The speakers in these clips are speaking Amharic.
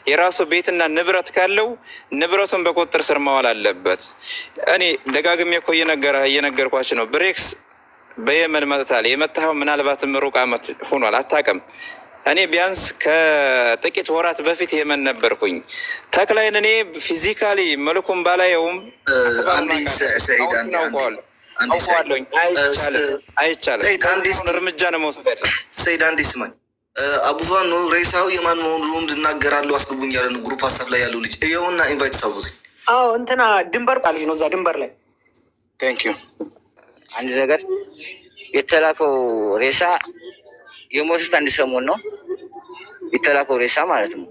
የራሱ ቤትና ንብረት ካለው ንብረቱን በቁጥጥር ስር ማዋል አለበት። እኔ ደጋግሜ እኮ እየነገርኳችሁ ነው። ብሬክስ በየመን መጥታል። የመጣኸው ምናልባትም ሩቅ ዓመት ሆኗል፣ አታውቅም። እኔ ቢያንስ ከጥቂት ወራት በፊት የመን ነበርኩኝ። ተክላይን እኔ ፊዚካሊ መልኩም ባላየውም አይቻልም። እርምጃ ነው መውሰድ ያለ። ሰይድ አንዴ ስማኝ። አቡፋኖ ሬሳው የማን መሆኑ እንድናገራለሁ አስገቡኝ ያለን ግሩፕ ሀሳብ ላይ ያለው ልጅ ይኸውና ኢንቫይት ሳቡት። አዎ እንትና ድንበር ልጅ ነው፣ እዛ ድንበር ላይ ቴንኪዩ። አንድ ነገር የተላከው ሬሳ የሞቱት አንድ ሰሞን ነው የተላከው ሬሳ ማለት ነው።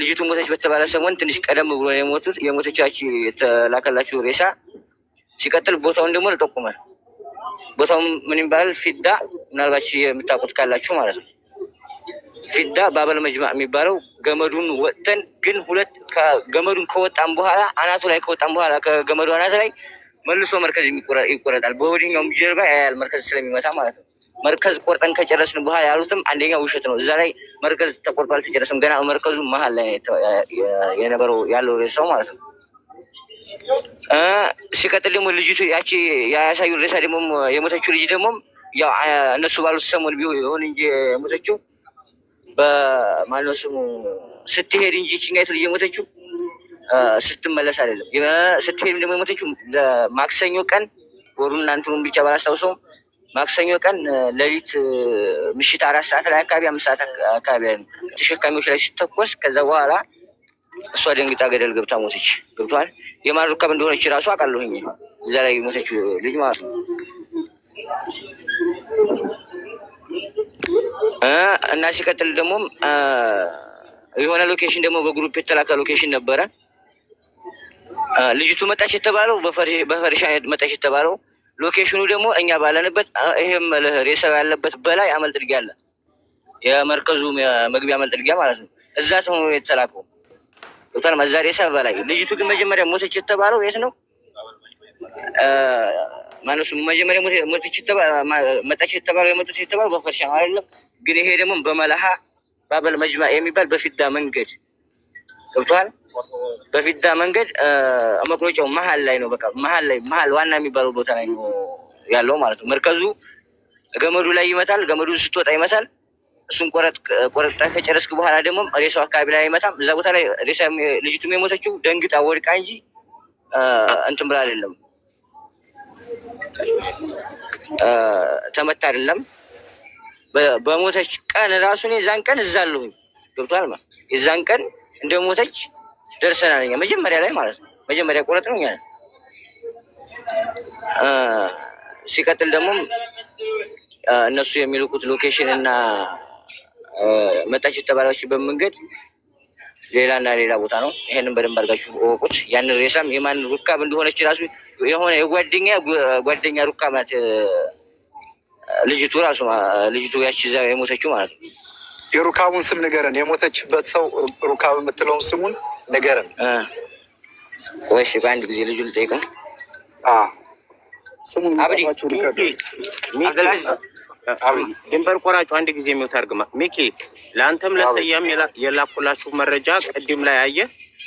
ልጅቱ ሞተች በተባለ ሰሞን ትንሽ ቀደም ብሎ የሞቱት የሞተቻች የተላከላችሁ ሬሳ። ሲቀጥል ቦታውን ደግሞ ልጠቁመን። ቦታው ምን ይባላል? ፊዳ፣ ምናልባት የምታውቁት ካላችሁ ማለት ነው። ፊዳ ባበል መጅማዕ የሚባለው ገመዱን ወጥተን ግን ገመዱን ከወጣን በኋላ አናቱ ላይ ከወጣን በኋላ ከገመዱ አናት ላይ መልሶ መርከዝ ይቆረጣል። በወዲኛው ጀርባ ያያል መርከዝ ስለሚመታ ማለት ነው። መርከዝ ቆርጠን ከጨረስን በኋላ ያሉትም አንደኛው ውሸት ነው። እዛ ላይ መርከዝ ተቆርጦ አልተጨረሰም ገና መርከዙ መሀል ላይ የነበረው ያለው ሬሳው ማለት ነው። ሲቀጥል ደግሞ ልጅቱ ያቺ ያሳዩ ሬሳ ደግሞ የሞተችው ልጅ ደግሞ ያው እነሱ ባሉት ሰሞን ቢሆን እንጂ የሞተችው በማነው ስሙ ስትሄድ እንጂ ችኛይቱ ልጅ የሞተችው ስትመለስ አይደለም። ስትሄድ ደግሞ የሞተችው ማክሰኞ ቀን ወሩን እናንተውን ብቻ ባላስታውሰውም ማክሰኞ ቀን ሌሊት ምሽት 4 ሰዓት ላይ አካባቢ 5 ሰዓት አካባቢ ተሸካሚዎች ላይ ሲተኮስ ከዛ በኋላ እሷ ደንግጣ ገደል ገብታ ሞተች። ገብቷል። የማን ሩካብ እንደሆነች ራሱ አውቃለሁኝ እዛ ላይ ሞተች ልጅ ማለት ነው። እና ሲቀጥል ደግሞ የሆነ ሎኬሽን ደግሞ በግሩፕ የተላከ ሎኬሽን ነበረ። ልጅቱ መጣች የተባለው በፈርሻ መጣች የተባለው ሎኬሽኑ ደግሞ እኛ ባለንበት ይሄም ሬሳው ያለበት በላይ አመልጥድጊያ አለ። የመርከዙ መግቢያ አመልጥድጊያ ማለት ነው። እዛ ተሆኖ የተላከው ዶክተር መዛ ሬሳ በላይ። ልጅቱ ግን መጀመሪያ ሞተች የተባለው የት ነው? ማነሱ መጀመሪያ ሞተች መጣች የተባለው የሞተች የተባለው በፈርሻ ነው አይደለም። ግን ይሄ ደግሞ በመለሃ ባበል መጅማዕ የሚባል በፊዳ መንገድ ገብቷል። በፊዳ መንገድ መቁረጫው መሀል ላይ ነው። በቃ መሀል ዋና የሚባለው ቦታ ላይ ነው ያለው ማለት ነው። መርከዙ ገመዱ ላይ ይመታል። ገመዱ ስትወጣ ይመታል። እሱን ቆረጣ ከጨረስክ በኋላ ደግሞ ሬሳው አካባቢ ላይ አይመታም። እዛ ቦታ ላይ ሬሳ ልጅቱም የሞተችው ደንግጣ ወድቃ እንጂ እንትን ብላ አይደለም፣ ተመታ አይደለም። በሞተች ቀን ራሱ እኔ የዛን ቀን እዛ አለሁኝ። ገብቷል ማለት የዛን ቀን እንደሞተች ደርሰናል እኛ መጀመሪያ ላይ ማለት ነው። መጀመሪያ ቆረጥ ነው እኛ። ሲቀጥል ደግሞ እነሱ የሚልኩት ሎኬሽን እና መጣች የተባለችበት መንገድ ሌላና ሌላ ቦታ ነው። ይሄንን በደንብ አድርጋችሁ እወቁት። ያንን ሬሳም የማን ሩካብ እንደሆነች ራሱ የሆነ የጓደኛ ሩካብ ናት ልጅቱ ራሱ ልጅቱ ያቺ እዛ የሞተችው ማለት ነው። የሩካቡን ስም ንገረን። የሞተችበት ሰው ሩካብ የምትለውን ስሙን ንገረን። ወይሽ በአንድ ጊዜ ልጁ ልጠይቀው። ስሙን ድንበር ቆራጩ አንድ ጊዜ የሚወት አርግማ ሚኪ ለአንተም ለሰያም የላኩላችሁ መረጃ ቅድም ላይ አየ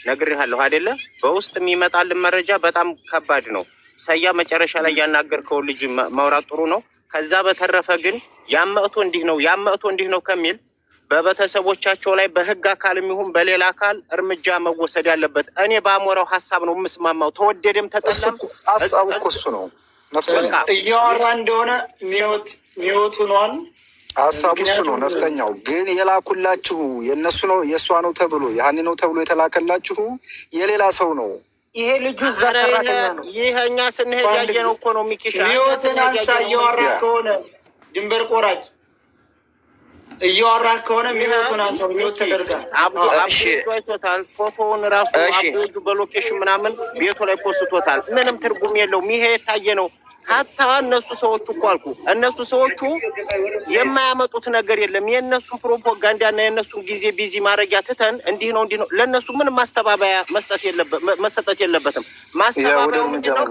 ነግሬሃለሁ አይደለ? በውስጥ የሚመጣልን መረጃ በጣም ከባድ ነው። ሰያ መጨረሻ ላይ ያናገርከው ልጅ ማውራት ጥሩ ነው። ከዛ በተረፈ ግን ያመእቶ እንዲህ ነው ከሚል በቤተሰቦቻቸው ላይ በህግ አካልም ይሁን በሌላ አካል እርምጃ መወሰድ ያለበት እኔ በአሞራው ሀሳብ ነው የምስማማው። ተወደደም ተጠላም ሀሳቡ እኮ እሱ ነው። እያወራ እንደሆነ ሚወቱ ነዋል። ሀሳቡ እሱ ነው። ነፍጠኛው ግን የላኩላችሁ የእነሱ ነው የእሷ ነው ተብሎ ያኔ ነው ተብሎ የተላከላችሁ የሌላ ሰው ነው። ይሄ ልጁ እዛ ሰራተኛ ነው። ይሄኛ ስንሄድ ያየነው እኮ ነው። ሚኪሻ ሚወትን አንሳ። እያወራ ከሆነ ድንበር ቆራጭ እያወራ ከሆነ ሚወቱን አንሳ። ሚወት ተደርጋል። አይቶታል። ፎቶውን ራሱ አብዱ በሎኬሽን ምናምን ቤቱ ላይ ፖስቶታል። ምንም ትርጉም የለውም። ይሄ የታየ ነው። ሀታ እነሱ ሰዎቹ እኮ አልኩ እነሱ ሰዎቹ የማያመጡት ነገር የለም። የእነሱን ፕሮፓጋንዳና የእነሱን ጊዜ ቢዚ ማድረጊያ ትተን እንዲህ ነው ለእነሱ ምንም ማስተባበያ መሰጠት የለበትም። ማስተባበያው ምንድነው?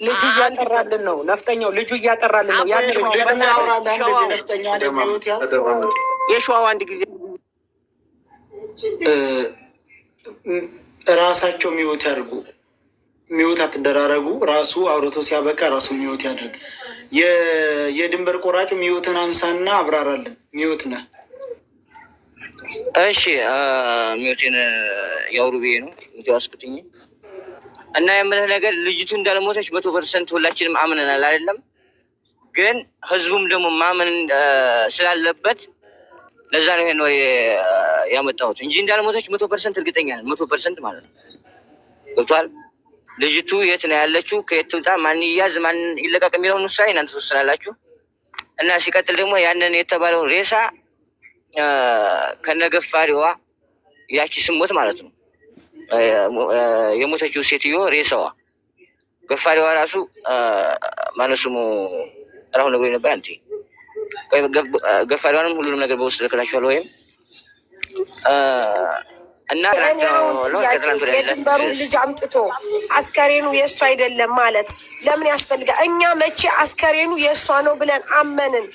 ልጁ እያጠራልን ነው። ነፍጠኛው ልጁ እያጠራልን ነው። የሸዋው አንድ ጊዜ ራሳቸው ሚወት ያድርጉ። ሚወት አትደራረጉ። ራሱ አውርቶ ሲያበቃ ራሱ ሚወት ያድርግ። የድንበር ቆራጩ ሚወትን አንሳና አብራራለን። ሚወት ነህ? እሺ ሚወቴን ያውሩ ብዬ ነው ያስኩትኝ። እና የምልህ ነገር ልጅቱ እንዳልሞተች 100% ሁላችንም አምነናል አይደለም? ግን ህዝቡም ደግሞ ማመን ስላለበት ለዛ ነው ይሄን ወሬ ያመጣሁት እንጂ እንዳልሞተች 100% እርግጠኛ ነን። 100% ማለት ነው። ገብቶሃል? ልጅቱ የት ነው ያለችው? ከየት ትምጣ? ማን ይያዝ? ማን ይለቀቅ? የሚለውን ውሳኔ እናንተ ትወስናላችሁ። እና ሲቀጥል ደግሞ ያንን የተባለውን ሬሳ ከነገፋሪዋ ያቺ ስሞት ማለት ነው የሞተችው ሴትዮ ሬሳዋ ገፋሪዋ ራሱ ማነው ስሙ አሁን ነግሮኝ ነበር። አንተ ገፋሪዋንም ሁሉንም ነገር በውስጥ ልክላችኋል ወይም እና የድንበሩን ልጅ አምጥቶ አስከሬኑ የእሱ አይደለም ማለት ለምን ያስፈልጋል? እኛ መቼ አስከሬኑ የእሷ ነው ብለን አመንን?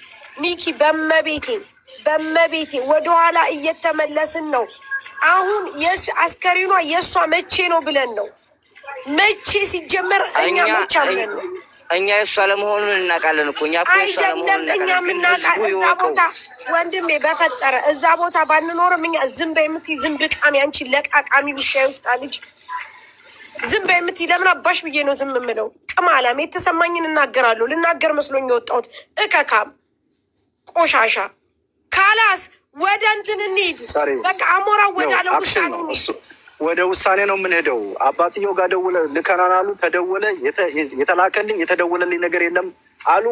ሚኪ በመቤቴ ወደኋላ እየተመለስን ነው። አሁን አስከሬኗ የእሷ መቼ ነው ብለን ነው? መቼ ሲጀመር እኛ መቼ አምነን ነው? እኛ የእሷ ለመሆኑን እናውቃለን እኮ። እኛ አይደለም እኛ የምናውቃ እዛ ቦታ ወንድሜ በፈጠረ እዛ ቦታ ባንኖርም እኛ ዝም በይ የምትይ ዝም ብቃሚ አንቺ ለቃቃሚ ውሻ ይውጣ ልጅ ዝም በይ የምትይ ለምን አባሽ ብዬ ነው ዝም የምለው? ቅማላም የተሰማኝን እናገራለሁ። ልናገር መስሎኝ የወጣሁት እከካም ቆሻሻ ካላስ ወደ እንትን እንሂድ። በቃ አሞራ ወዳለው ውሳኔ ወደ ውሳኔ ነው የምንሄደው። አባትየው ጋር ደውለ ልከናን አሉ። ተደወለ። የተላከልኝ የተደወለልኝ ነገር የለም አሉ።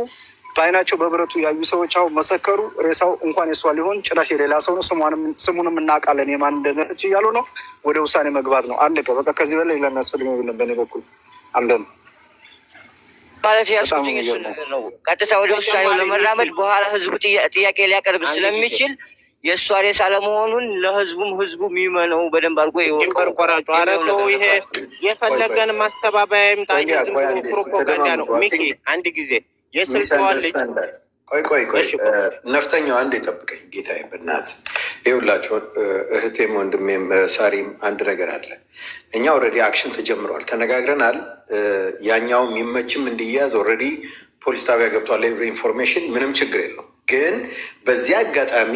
በአይናቸው በብረቱ ያዩ ሰዎች አሁን መሰከሩ። ሬሳው እንኳን የሷ ሊሆን ጭራሽ የሌላ ሰው ነው። ስሙንም እናውቃለን የማን እንደነች እያሉ ነው። ወደ ውሳኔ መግባት ነው። አለቀ በቃ። ከዚህ በላይ ለሚያስፈልግ ነው የለም። በእኔ በኩል አንደን ማለት ያስኩትኝ እሱ ነገር ነው። ቀጥታ ወደ ውሳኔው ለመራመድ በኋላ ህዝቡ ጥያቄ ሊያቀርብ ስለሚችል የእሷ ሬሳ ለመሆኑን ለህዝቡ የሚመነው በደንብ አድርጎ ድንበር ቆራጩ አረገው። ይሄ የፈለገን ማስተባበያ ይምጣ እንጂ ዝም ብሎ ፕሮፓጋንዳ ነው። ሚኪ አንድ ጊዜ የስልጣን ልጅ ቆይ ነፍጠኛው አንድ የጠብቀኝ ጌታዬ፣ በእናትህ ይኸውላችሁ፣ እህቴም ወንድሜም ሳሪም አንድ ነገር አለ። እኛ ኦልሬዲ አክሽን ተጀምሯል፣ ተነጋግረናል። ያኛው የሚመችም እንዲያዝ ኦልሬዲ ፖሊስ ጣቢያ ገብቷል። ኤቭሪ ኢንፎርሜሽን ምንም ችግር የለው። ግን በዚህ አጋጣሚ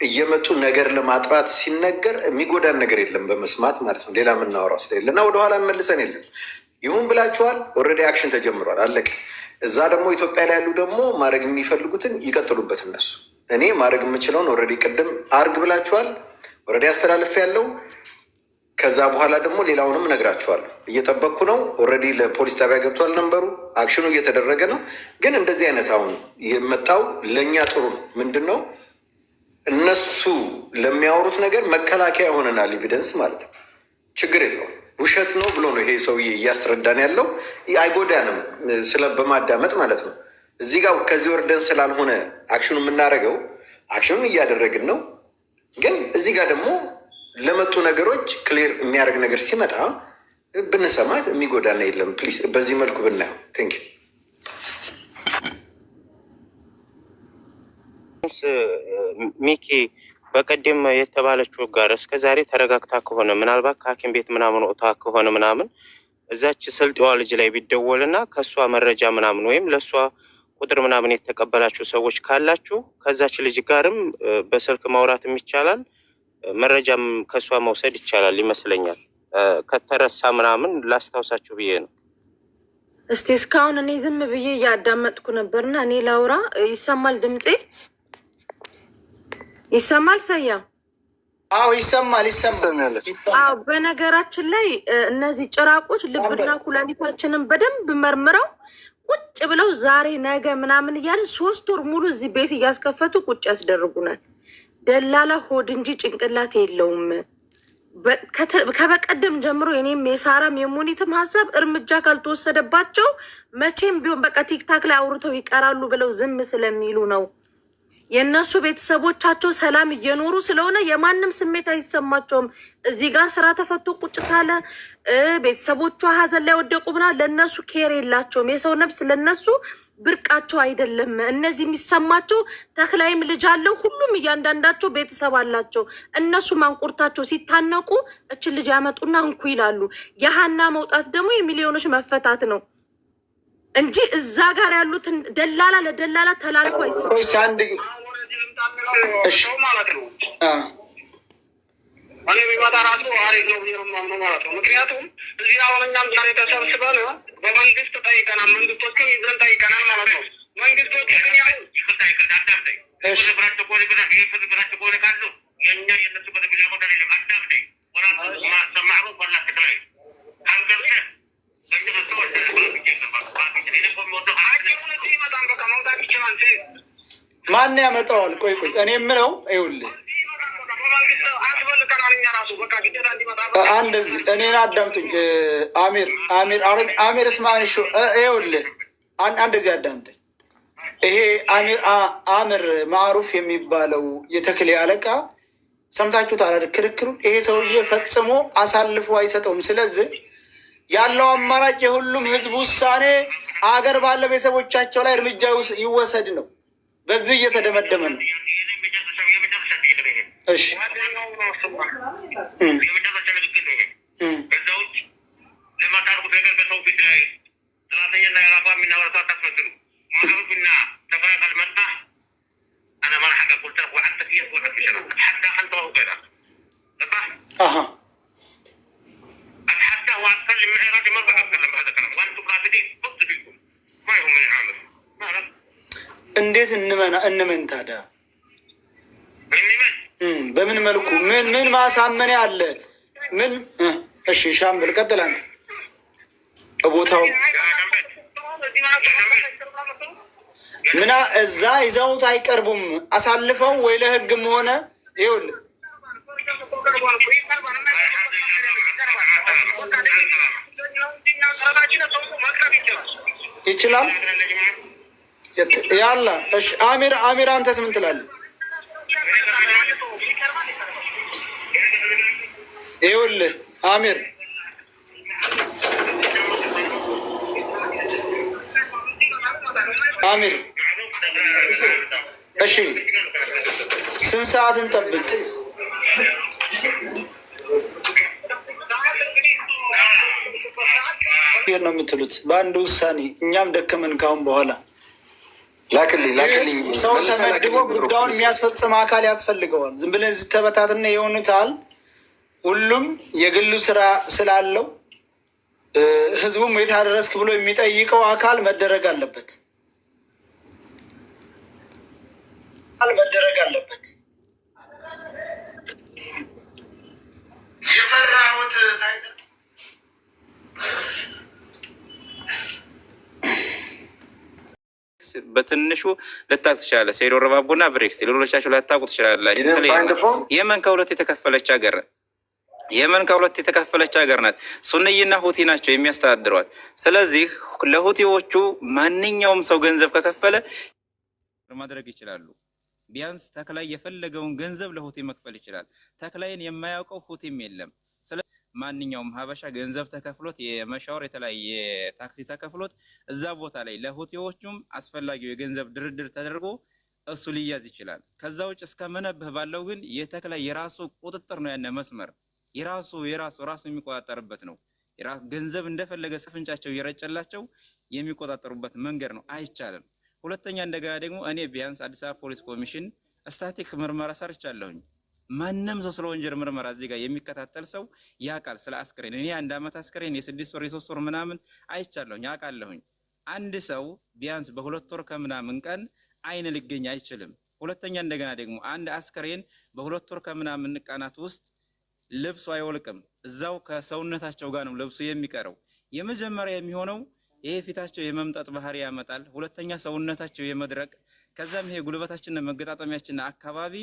እየመጡ ነገር ለማጥራት ሲነገር የሚጎዳን ነገር የለም በመስማት ማለት ነው። ሌላ የምናወራው ስለሌለ እና ወደኋላ መልሰን የለም። ይሁን ብላችኋል። ኦልሬዲ አክሽን ተጀምሯል፣ አለቀ። እዛ ደግሞ ኢትዮጵያ ላይ ያሉ ደግሞ ማድረግ የሚፈልጉትን ይቀጥሉበት እነሱ። እኔ ማድረግ የምችለውን ኦልሬዲ ቅድም አርግ ብላችኋል፣ ኦልሬዲ አስተላልፍ ያለው። ከዛ በኋላ ደግሞ ሌላውንም እነግራችኋለሁ። እየጠበቅኩ ነው። ኦልሬዲ ለፖሊስ ጣቢያ ገብቷል ነበሩ። አክሽኑ እየተደረገ ነው። ግን እንደዚህ አይነት አሁን የመጣው ለእኛ ጥሩ ነው። ምንድን ነው እነሱ ለሚያወሩት ነገር መከላከያ ሆነናል። ኤቪደንስ ማለት ነው። ችግር የለውም። ውሸት ነው ብሎ ነው ይሄ ሰውዬ እያስረዳን ያለው። አይጎዳንም በማዳመጥ ማለት ነው። እዚህ ጋር ከዚህ ወርደን ስላልሆነ አክሽኑ የምናደርገው አክሽኑን እያደረግን ነው። ግን እዚህ ጋር ደግሞ ለመጡ ነገሮች ክሊር የሚያደርግ ነገር ሲመጣ ብንሰማት የሚጎዳና የለም። ፕሊዝ በዚህ መልኩ ብናየው። ቴንክ ዩ። ሚኪ በቀደም የተባለችው ጋር እስከ ዛሬ ተረጋግታ ከሆነ ምናልባት ከሐኪም ቤት ምናምን ወጥታ ከሆነ ምናምን እዛች ስልጤዋ ልጅ ላይ ቢደወልና ከእሷ መረጃ ምናምን ወይም ለእሷ ቁጥር ምናምን የተቀበላችሁ ሰዎች ካላችሁ ከዛች ልጅ ጋርም በስልክ ማውራትም ይቻላል። መረጃም ከእሷ መውሰድ ይቻላል ይመስለኛል። ከተረሳ ምናምን ላስታውሳችሁ ብዬ ነው። እስቲ እስካሁን እኔ ዝም ብዬ እያዳመጥኩ ነበርና እኔ ላውራ። ይሰማል? ድምፄ ይሰማል? ሰያ? አዎ ይሰማል። አዎ። በነገራችን ላይ እነዚህ ጭራቆች ልብና ኩላሊታችንን በደንብ መርምረው ቁጭ ብለው ዛሬ ነገ ምናምን እያለ 3 ወር ሙሉ እዚህ ቤት እያስከፈቱ ቁጭ ያስደርጉናል። ደላላ ሆድ እንጂ ጭንቅላት የለውም። ከበቀደም ጀምሮ የኔም የሳራም የሙኒትም ሀሳብ እርምጃ ካልተወሰደባቸው መቼም ቢሆን በቃ ቲክታክ ላይ አውርተው ይቀራሉ ብለው ዝም ስለሚሉ ነው። የእነሱ ቤተሰቦቻቸው ሰላም እየኖሩ ስለሆነ የማንም ስሜት አይሰማቸውም። እዚህ ጋር ስራ ተፈቶ ቁጭ ካለ ቤተሰቦቿ ሀዘን ላይ ወደቁ ብና ለእነሱ ኬር የላቸውም። የሰው ነፍስ ለእነሱ ብርቃቸው አይደለም። እነዚህ የሚሰማቸው ተክላይም ልጅ አለው፣ ሁሉም እያንዳንዳቸው ቤተሰብ አላቸው። እነሱ ማንቁርታቸው ሲታነቁ እችን ልጅ ያመጡና እንኩ ይላሉ። የሀና መውጣት ደግሞ የሚሊዮኖች መፈታት ነው እንጂ እዛ ጋር ያሉትን ደላላ ለደላላ ተላልፎ አይሰማም። እኔ ቢመጣ ራሱ አሪፍ ነው ብዬ ነው የማምነው ማለት ነው። ምክንያቱም እዚህ አሁን እኛም ዛሬ ተሰብስበን በመንግስት ጠይቀናል፣ መንግስቶችን ይዘን ጠይቀናል ማለት ነው። መንግስቶች ግን ያው ማን ያመጣዋል? ቆይ እኔ የምለው ይኸውልህ አንደዚህ እኔን አዳምጡኝ። አሚር እስማን ሾ ይኸውልህ አንደዚህ አዳምጠኝ። ይሄ አሚር ማዕሩፍ የሚባለው የተክሌ አለቃ ሰምታችሁት አላለ ክርክሩን? ይሄ ሰውዬ ፈጽሞ አሳልፎ አይሰጠውም። ስለዚህ ያለው አማራጭ የሁሉም ህዝብ ውሳኔ አገር ባለ ቤተሰቦቻቸው ላይ እርምጃ ይወሰድ ነው። በዚህ እየተደመደመ ነው። እሺ እንዴት እንመን ታዲያ? በምን መልኩ ምን ማሳመን አለ? ምን እሺ፣ ሻምበል ቀጥል አንተ። ቦታው ምና እዛ ይዘውት አይቀርቡም አሳልፈው ወይ ለህግም ሆነ ይኸውልህ ይችላል ያላ። እሺ አሚር አንተስ ምን ትላለህ? ይኸውልህ አሚር እሺ ስንት ሰዓት እንጠብቅ ነው የምትሉት? በአንድ ውሳኔ እኛም ደከመን ካሁን በኋላ ላክልኝ ሰው ተመድቦ ጉዳዩን የሚያስፈጽም አካል ያስፈልገዋል። ዝም ብለን ተበታትና የሆኑታል። ሁሉም የግሉ ስራ ስላለው ህዝቡም የት አደረስክ ብሎ የሚጠይቀው አካል መደረግ አለበት። የፈራሁት በትንሹ ልታቅ ትችላለህ። ሴዶ ረባቦና ብሬክስ ሌሎቻቸው ላታውቁ ትችላላችሁ። የመን ከሁለት የተከፈለች ሀገር ናት። ሱንይና ሁቲ ናቸው የሚያስተዳድሯት። ስለዚህ ለሁቲዎቹ ማንኛውም ሰው ገንዘብ ከከፈለ ማድረግ ይችላሉ። ቢያንስ ተክላይ የፈለገውን ገንዘብ ለሁቲ መክፈል ይችላል። ተክላይን የማያውቀው ሁቲም የለም። ማንኛውም ሀበሻ ገንዘብ ተከፍሎት የመሻወር የተለያየ ታክሲ ተከፍሎት እዛ ቦታ ላይ ለሁቲዎቹም አስፈላጊው የገንዘብ ድርድር ተደርጎ እሱ ሊያዝ ይችላል። ከዛ ውጭ እስከ መነብህ ባለው ግን የተክላይ የራሱ ቁጥጥር ነው። ያነ መስመር የራሱ የሚቆጣጠርበት ነው። ገንዘብ እንደፈለገ ስፍንጫቸው እየረጨላቸው የሚቆጣጠሩበት መንገድ ነው። አይቻልም። ሁለተኛ እንደገና ደግሞ እኔ ቢያንስ አዲስ አበባ ፖሊስ ኮሚሽን ስታቲክ ምርመራ ሰርቻለሁኝ። ማንም ሰው ስለ ወንጀል ምርመራ እዚህ ጋር የሚከታተል ሰው ያውቃል። ስለ አስክሬን እኔ 1 ዓመት አስክሬን የ6 ወር የ3 ወር ምናምን አይቻለሁኝ፣ ያውቃለሁኝ። አንድ ሰው ቢያንስ በ2 ወር ከምናምን ቀን አይን ሊገኝ አይችልም። ሁለተኛ እንደገና ደግሞ አንድ አስክሬን በ2 ወር ከምናምን ቀናት ውስጥ ልብሱ አይወልቅም። እዛው ከሰውነታቸው ጋር ነው ልብሱ የሚቀረው። የመጀመሪያ የሚሆነው ይሄ ፊታቸው የመምጠጥ ባህሪ ያመጣል። ሁለተኛ ሰውነታቸው የመድረቅ፣ ከዛም ይሄ ጉልበታችንና መገጣጠሚያችን አካባቢ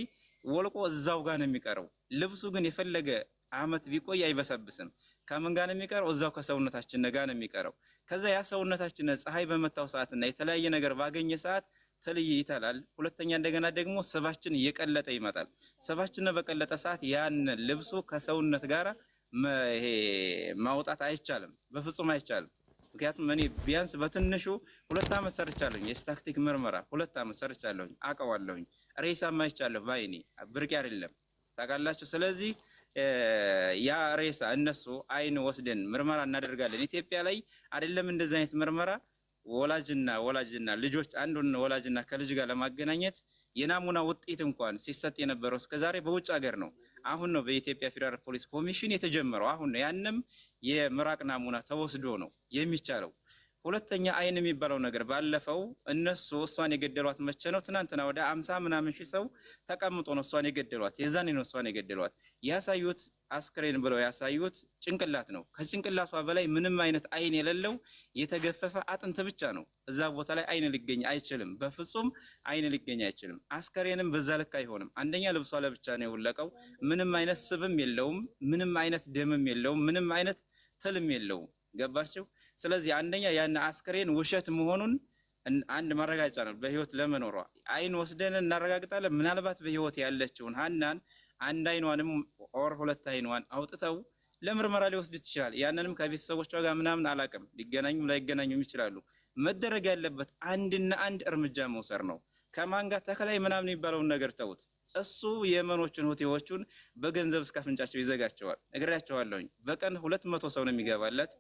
ወልቆ እዛው ጋር ነው የሚቀረው። ልብሱ ግን የፈለገ አመት ቢቆይ አይበሰብስም። ከምን ጋር ነው የሚቀረው? እዛው ከሰውነታችን ጋር ነው የሚቀረው። ከዛ ያ ሰውነታችን ፀሐይ በመታው ሰዓትና የተለያየ ነገር ባገኘ ሰዓት ትልይ ይተላል። ሁለተኛ እንደገና ደግሞ ስባችን እየቀለጠ ይመጣል። ስባችን በቀለጠ ሰዓት ያን ልብሱ ከሰውነት ጋር ይሄ ማውጣት አይቻልም፣ በፍጹም አይቻልም። ምክንያቱም እኔ ቢያንስ በትንሹ 2 ዓመት ሰርቻለሁኝ። የስታክቲክ ምርመራ 2 ዓመት ሰርቻለሁኝ፣ አውቀዋለሁኝ። ሬሳም አይቻለሁ ባይኔ፣ ብርቅ አይደለም ታውቃላችሁ። ስለዚህ ያ ሬሳ እነሱ አይን ወስደን ምርመራ እናደርጋለን። ኢትዮጵያ ላይ አይደለም እንደዚህ አይነት ምርመራ ወላጅና ልጆች አንዱን ወላጅና ከልጅ ጋር ለማገናኘት የናሙና ውጤት እንኳን ሲሰጥ የነበረው እስከዛሬ በውጭ ሀገር ነው። አሁን ነው በኢትዮጵያ ፌዴራል ፖሊስ ኮሚሽን የተጀመረው። አሁን ነው ያንም የምራቅ ናሙና ተወስዶ ነው የሚቻለው። ሁለተኛ አይን የሚባለው ነገር ባለፈው እነሱ እሷን የገደሏት መቼ ነው? ትናንትና ወደ 50 ምናምን ሺህ ሰው ተቀምጦ ነው እሷን የገደሏት። የዛኔ ነው እሷን የገደሏት። ያሳዩት አስክሬን ብለው ያሳዩት ጭንቅላት ነው። ከጭንቅላቷ በላይ ምንም አይነት አይን የሌለው የተገፈፈ አጥንት ብቻ ነው። እዛ ቦታ ላይ አይን ሊገኝ አይችልም። በፍጹም አይን ሊገኝ አይችልም። አስክሬንም በዛ ልክ አይሆንም። አንደኛ ልብሷ ለብቻ ነው የወለቀው። ምንም አይነት ስብም የለውም። ምንም አይነት ደምም የለውም። ምንም አይነት ትልም የለውም። ገባችሁ? ስለዚህ አንደኛ ያን አስክሬን ውሸት መሆኑን አንድ ማረጋጫ ነው በህይወት ለመኖሯ። አይን ወስደን እናረጋግጣለን። ምናልባት በህይወት ያለችውን ሀናን አንድ አይኗንም ኦር 2 አይኗን አውጥተው ለምርመራ ሊወስዱት ይችላል። ያንንም ከቤተሰቦቿ ጋር ምናምን አላቅም፣ ሊገናኙም ላይገናኙም ይችላሉ። መደረግ ያለበት አንድና አንድ እርምጃ መውሰድ ነው። ከማን ጋር ተከላይ ምናምን የሚባለውን ነገር ተውት። እሱ የመኖችን ሆቴዎቹን በገንዘብ እስከ አፍንጫቸው ይዘጋቸዋል። እግራቸዋለሁኝ በቀን 200 ሰው ነው የሚገባለት።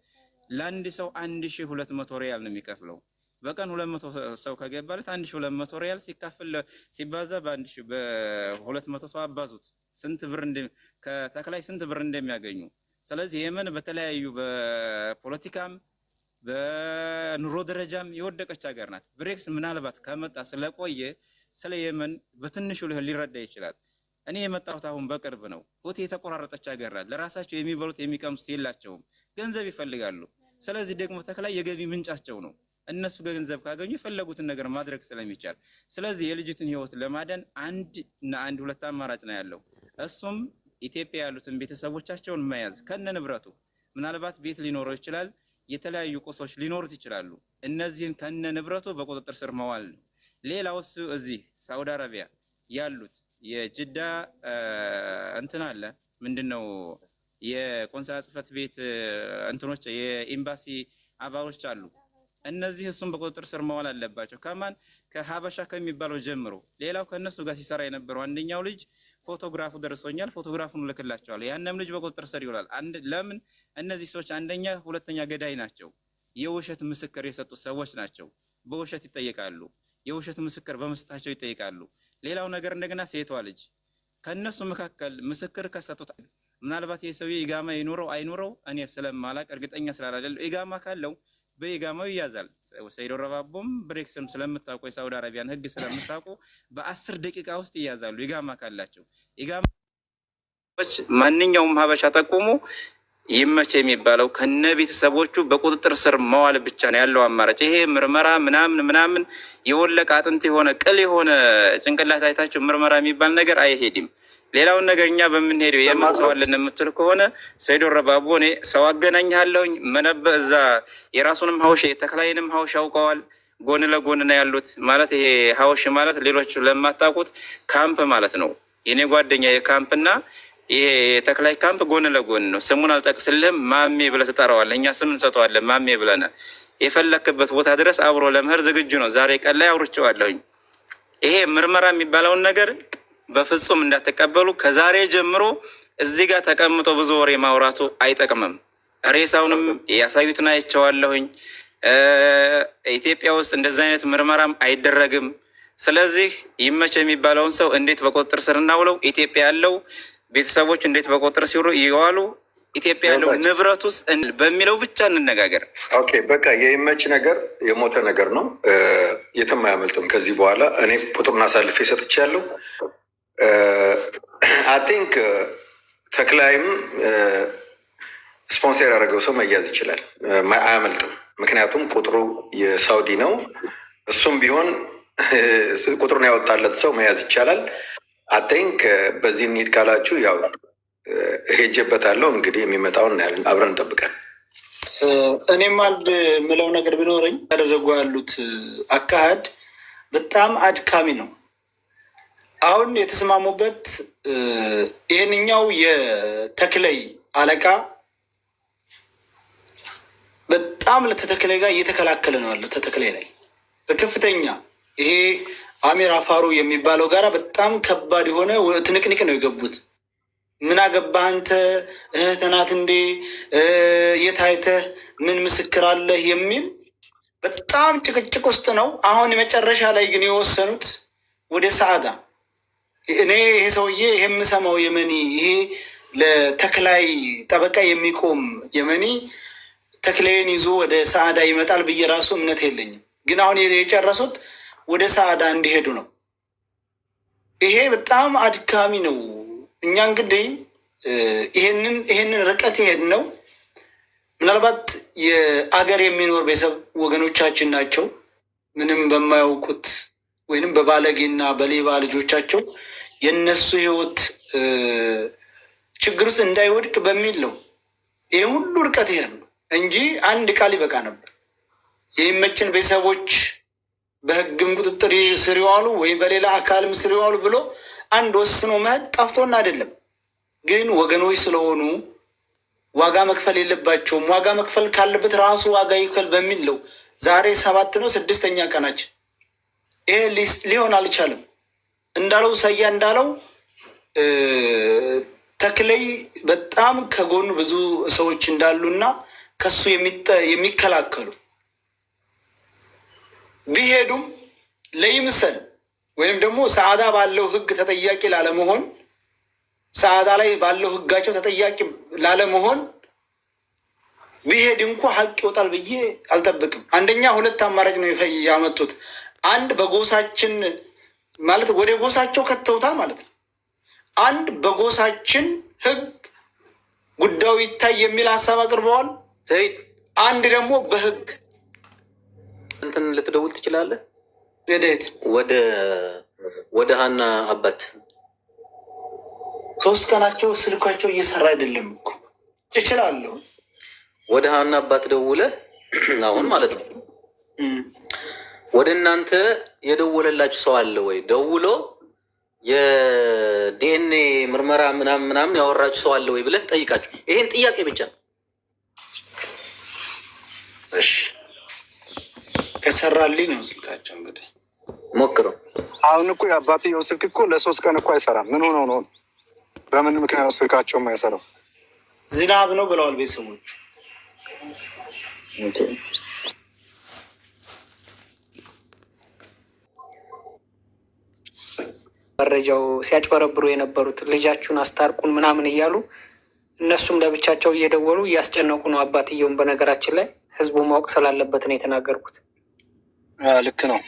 ለአንድ ሰው 1200 ሪያል ነው የሚከፍለው። በቀን 200 ሰው ከገባለት 1200 ሪያል ሲካፈል ሲባዛ በ200 ሰው አባዙት ስንት ብር ከተከላይ ስንት ብር እንደሚያገኙ። ስለዚህ የመን በተለያዩ በፖለቲካም በኑሮ ደረጃም የወደቀች ሀገር ናት። ብሬክስ ምናልባት ከመጣ ስለቆየ ስለ የመን በትንሹ ሊረዳ ይችላል። እኔ የመጣሁት አሁን በቅርብ ነው። ሆቴ የተቆራረጠች ሀገር ናት። ለራሳቸው የሚበሉት የሚቀምሱት የላቸውም፣ ገንዘብ ይፈልጋሉ። ስለዚህ ደግሞ ተከላይ የገቢ ምንጫቸው ነው። እነሱ ገንዘብ ካገኙ የፈለጉትን ነገር ማድረግ ስለሚቻል፣ ስለዚህ የልጅትን ህይወት ለማዳን አንድ ሁለት አማራጭ ነው ያለው። እሱም ኢትዮጵያ ያሉትን ቤተሰቦቻቸውን መያዝ ከነ ንብረቱ፣ ምናልባት ቤት ሊኖረው ይችላል፣ የተለያዩ ቁሶች ሊኖሩት ይችላሉ። እነዚህን ከነ ንብረቱ በቁጥጥር ስር መዋል ነው። ሌላው እዚህ ሳውዲ አረቢያ ያሉት የጅዳ እንትን አለ ምንድነው የቆንስላ ጽሕፈት ቤት እንትኖች የኤምባሲ አባሎች አሉ። እነዚህ እሱም በቁጥጥር ስር መዋል አለባቸው። ከማን ከሀበሻ ከሚባለው ጀምሮ። ሌላው ከነሱ ጋር ሲሰራ የነበረው አንደኛው ልጅ ፎቶግራፉ ደርሶኛል፣ ፎቶግራፉን ልክላቸዋለሁ። ያንም ልጅ በቁጥጥር ስር ይውላል። ለምን? እነዚህ ሰዎች አንደኛ ሁለተኛ ገዳይ ናቸው። የውሸት ምስክር የሰጡት ሰዎች ናቸው። በውሸት ይጠየቃሉ። የውሸት ምስክር በመስጠታቸው ይጠይቃሉ። ሌላው ነገር እንደገና ሴቷ ልጅ ከነሱ መካከል ምስክር ከሰጡት ምናልባት የሰውዬ ኢጋማ ይኖረው አይኖረው እኔ ስለማላቅ እርግጠኛ ስላላደለው ኢጋማ ካለው በኢጋማው ይያዛል። ሰይዶ ረባቦም ብሬክስም ስለምታውቁ የሳውዲ አረቢያን ሕግ ስለምታውቁ በ10 ደቂቃ ውስጥ ይያዛሉ ኢጋማ ካላቸው። ኢጋማዎች ማንኛውም ሀበሻ ጠቁሙ ይመች የሚባለው ከነ ቤተሰቦቹ በቁጥጥር ስር መዋል ብቻ ነው ያለው አማራጭ። ይሄ ምርመራ ምናምን የወለቀ አጥንት የሆነ ቅል የሆነ ጭንቅላት አይታችሁ ምርመራ የሚባል ነገር አይሄድም። ሌላውን ነገር እኛ በምንሄደው የምንሰዋለን የምትል ከሆነ ሰይዶ ረባቦ እኔ ሰው አገናኝሃለሁኝ መነበ እዛ የራሱንም ሀውሽ የተክላይንም ሀውሽ ያውቀዋል። ጎን ለጎን ነው ያሉት። ማለት ይሄ ሀውሽ ማለት ሌሎች ለማታውቁት ካምፕ ማለት ነው። የኔ ጓደኛ የካምፕና ይሄ የተክላይ ካምፕ ጎን ለጎን ነው። ስሙን አልጠቅስልህም። ማሜ ብለህ ትጠራዋለህ። እኛ ስም እንሰጠዋለን። ማሜ ብለናል። የፈለክበት ቦታ ድረስ አብሮ ለመሄድ ዝግጁ ነው። ዛሬ ቀን ላይ አውርቼዋለሁኝ። ይሄ ምርመራ የሚባለውን ነገር በፍጹም እንዳትቀበሉ። ከዛሬ ጀምሮ እዚህ ጋር ተቀምጦ ብዙ ወሬ ማውራቱ አይጠቅምም። ሬሳውንም ያሳዩትን አይቼዋለሁኝ። ኢትዮጵያ ውስጥ እንደዚህ አይነት ምርመራም አይደረግም። ስለዚህ ይመች የሚባለውን ሰው እንዴት በቁጥጥር ስር እናውለው? ኢትዮጵያ ያለው ቤተሰቦች እንዴት በቁጥጥር ሲሩ ይዋሉ? ኢትዮጵያ ያለው ንብረቱስ በሚለው ብቻ እንነጋገር። ኦኬ በቃ የይመች ነገር የሞተ ነገር ነው፣ የትም አያመልጥም ከዚህ በኋላ። እኔ ቁጥሩን አሳልፌ ሰጥቻለሁ። አይ ቲንክ ተክላይም ስፖንሰር ያደረገው ሰው መያዝ ይችላል፣ አያመልጥም። ምክንያቱም ቁጥሩ የሳውዲ ነው። እሱም ቢሆን ቁጥሩን ያወጣለት ሰው መያዝ ይቻላል። አይ ቲንክ በዚህ እንሂድ ካላችሁ ያው ሄጄበታለሁ። እንግዲህ የሚመጣውን እናያለን፣ አብረን እንጠብቀን። እኔም አንድ ምለው ነገር ቢኖረኝ ያደረጉ ያሉት አካሄድ በጣም አድካሚ ነው። አሁን የተስማሙበት ይህንኛው የተክለይ አለቃ በጣም ለተተክለይ ጋር እየተከላከለ ነው ያለው። ተተክለይ ላይ በከፍተኛ ይሄ አሚር አፋሩ የሚባለው ጋራ በጣም ከባድ የሆነ ትንቅንቅ ነው የገቡት። ምን አገባህ አንተ እህትህ ናት እንዴ የታይተህ ምን ምስክር አለህ የሚል በጣም ጭቅጭቅ ውስጥ ነው። አሁን መጨረሻ ላይ ግን የወሰኑት ወደ ሰዓዳ እኔ ይሄ ሰውዬ ይሄ የምሰማው የመኒ ይሄ ለተክላይ ጠበቃ የሚቆም የመኒ ተክላይን ይዞ ወደ ሰዓዳ ይመጣል ብዬ ራሱ እምነት የለኝም። ግን አሁን የጨረሱት ወደ ሰዓዳ እንዲሄዱ ነው። ይሄ በጣም አድካሚ ነው። እኛ እንግዲህ ይሄንን ርቀት ይሄድ ነው። ምናልባት የአገር የሚኖር ቤተሰብ ወገኖቻችን ናቸው። ምንም በማያውቁት ወይንም በባለጌና በሌባ ልጆቻቸው የነሱ ህይወት ችግር ውስጥ እንዳይወድቅ በሚል ነው ይህ ሁሉ ርቀት ይሄድ ነው እንጂ አንድ ቃል ይበቃ ነበር። የሚመችን ቤተሰቦች በህግም ቁጥጥር ስር ይዋሉ ወይም በሌላ አካልም ስር ይዋሉ ብሎ አንድ ወስኖ መሄድ ጠፍቶና አይደለም። ግን ወገኖች ስለሆኑ ዋጋ መክፈል የለባቸውም። ዋጋ መክፈል ካለበት ራሱ ዋጋ ይክፈል በሚል ነው ዛሬ 7 ነው 6ኛ ቀናችን። ይሄ ሊሆን አልቻለም። እንዳለው ሰያ እንዳለው ተክለይ በጣም ከጎኑ ብዙ ሰዎች እንዳሉና ከሱ የሚከላከሉ ቢሄዱም ለይምሰል ወይም ደግሞ ሰዓዳ ባለው ህግ ተጠያቂ ላለመሆን ሰዓዳ ላይ ባለው ህጋቸው ተጠያቂ ላለመሆን ቢሄድ እንኳ ሀቅ ይወጣል ብዬ አልጠብቅም። አንደኛ 2 አማራጭ ነው ያመጡት። አንድ በጎሳችን ማለት ወደ ጎሳቸው ከተውታል ማለት ነው። አንድ በጎሳችን ህግ ጉዳዩ ይታይ የሚል ሀሳብ አቅርበዋል። አንድ ደግሞ በህግ እንትን ልትደውል ትችላለህ። የዴት ወደ ሀና አባት 3 ቀናቸው ስልካቸው እየሰራ አይደለም እኮ እችላለሁ። ወደ ሀና አባት ደውለህ አሁን ማለት ነው ወደ እናንተ የደወለላችሁ ሰው አለ ወይ? ደውሎ የዲኤንኤ ምርመራ ምናምን ያወራችሁ ሰው አለ ወይ ብለህ ጠይቃችሁ። ይሄን ጥያቄ ብቻ። እሺ ከሰራልኝ ነው ስልካቸው። እንግዲህ ሞክረው። አሁን እኮ የአባትየው ስልክ እኮ ለ3 ቀን እኮ አይሰራም። ምን ሆኖ ነው? በምን ምክንያት ስልካቸው የማይሰራው? ዝናብ ነው ብለዋል ቤተሰቦቹ። መረጃው ሲያጭበረብሩ የነበሩት ልጃችሁን አስታርቁን ምናምን እያሉ እነሱም ለብቻቸው እየደወሉ እያስጨነቁ ነው አባትየውን። በነገራችን ላይ ህዝቡ ማወቅ ስላለበት ነው የተናገርኩት። ልክ ነው።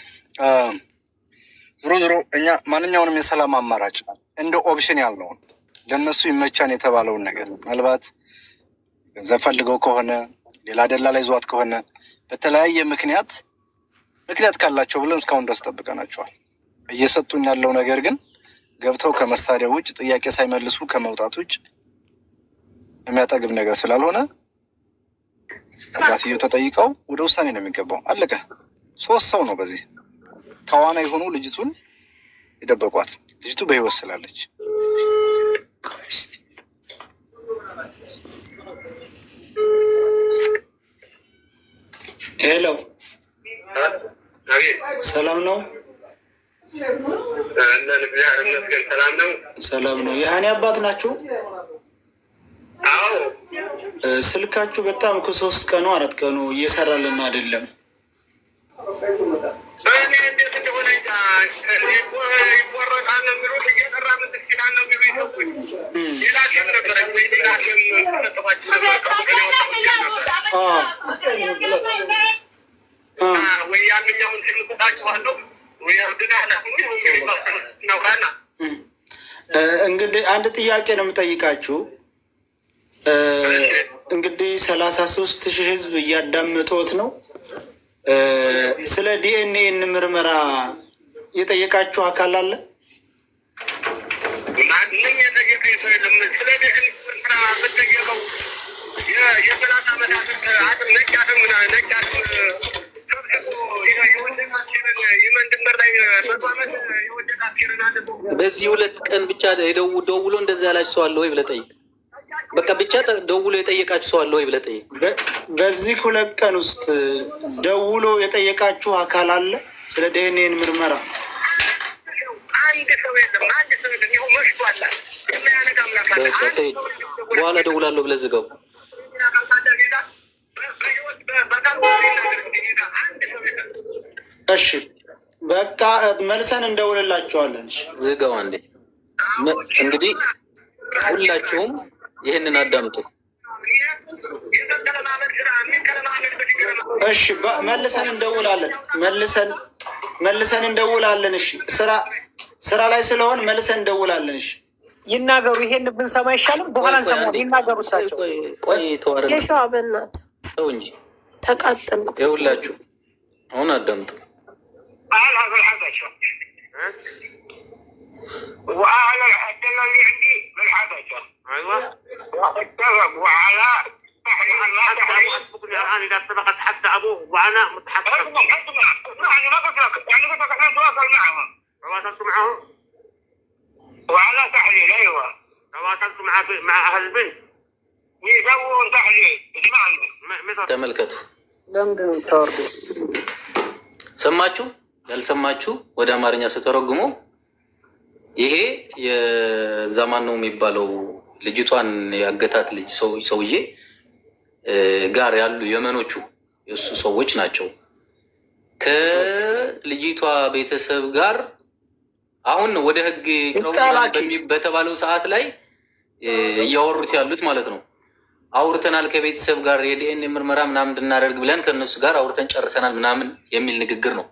ዞሮ እኛ ማንኛውንም የሰላም አማራጭ እንደ ኦፕሽን ያልነውን ለእነሱ ይመቻን የተባለውን ነገር ምናልባት ገንዘብ ፈልገው ከሆነ ሌላ ደላላ ይዟት ከሆነ በተለያየ ምክንያት ካላቸው ብለን እስካሁን ድረስ ጠብቀናቸዋል። እየሰጡን ያለው ነገር ግን ገብተው ከመሳሪያ ውጭ ጥያቄ ሳይመልሱ ከመውጣት ውጭ የሚያጠግብ ነገር ስላልሆነ አባትየው ተጠይቀው ወደ ውሳኔ ነው የሚገባው። አለቀ። 3 ሰው ነው በዚህ ተዋናይ የሆኑ ልጅቱን የደበቋት። ልጅቱ በህይወት ስላለች ሄሎ፣ ሰላም ነው? ሰላም ነው። የሀኒ አባት ናችሁ? ስልካችሁ በጣም ከ3 ቀኑ 4 ቀኑ እየሰራልን አይደለም። እንግዲህ አንድ ጥያቄ ነው የምጠይቃችሁ። እንግዲህ 33,000 ህዝብ እያዳመጡት ነው። ስለ ዲኤንኤ ምርመራ የጠየቃችሁ አካል አለ? የመን ድንበር ላይ በዚህ 2 ቀን ብቻ ደውሎ እንደዛ ያላችሁ ሰው አለ ወይ ብለህ ጠይቅ። በቃ ብቻ ደውሎ የጠየቃችሁ ሰው አለ ወይ ብለህ ጠይቅ። በዚህ 2 ቀን ውስጥ ደውሎ የጠየቃችሁ አካል አለ? ስለ ዲኤንኤ ምርመራ በኋላ ደውላለሁ ብለህ ዝጋው። እሺ በቃ መልሰን እንደውልላችኋለን። ዝጋው አንዴ። እንግዲህ ሁላችሁም ይህንን አዳምጡ። እሺ መልሰን እንደውላለን። መልሰን እንደውላለን። እሺ ስራ ላይ ስለሆን መልሰን እንደውላለን። እሺ ይናገሩ። ይሄን ብንሰማ አይሻልም? በኋላ እንሰማው። ይናገሩ እሳቸው። ቆይ ተዋረድ የሸዋ በእናት ሰው እንጂ ተቃጥል። ይኸውላችሁ አሁን አዳምጡ። وأعلى الأدلة اللي عندي بالحبشة. أيوة. واتفقوا على الآن إذا سبقت حتى أبوه وأنا متحقق. يعني ما قلت لك يعني قلت لك احنا نتواصل معهم. تواصلت معهم؟ وعلى تحليل أيوة. تواصلت مع أهل البنت. يسوون تحليل اجمعنا. ተመልከቱ። ለምንድን ታወርዱ? ሰማችሁ? ያልሰማችሁ ወደ አማርኛ ስተረጉሙ ይሄ የዛማን ነው የሚባለው ልጅቷን ያገታት ልጅ ሰውዬ ጋር ያሉ የመኖቹ የእሱ ሰዎች ናቸው። ከልጅቷ ቤተሰብ ጋር አሁን ወደ ህግ በተባለው ሰዓት ላይ እያወሩት ያሉት ማለት ነው። አውርተናል ከቤተሰብ ጋር የዲኤንኤ ምርመራ ምናምን እንድናደርግ ብለን ከእነሱ ጋር አውርተን ጨርሰናል ምናምን የሚል ንግግር ነው።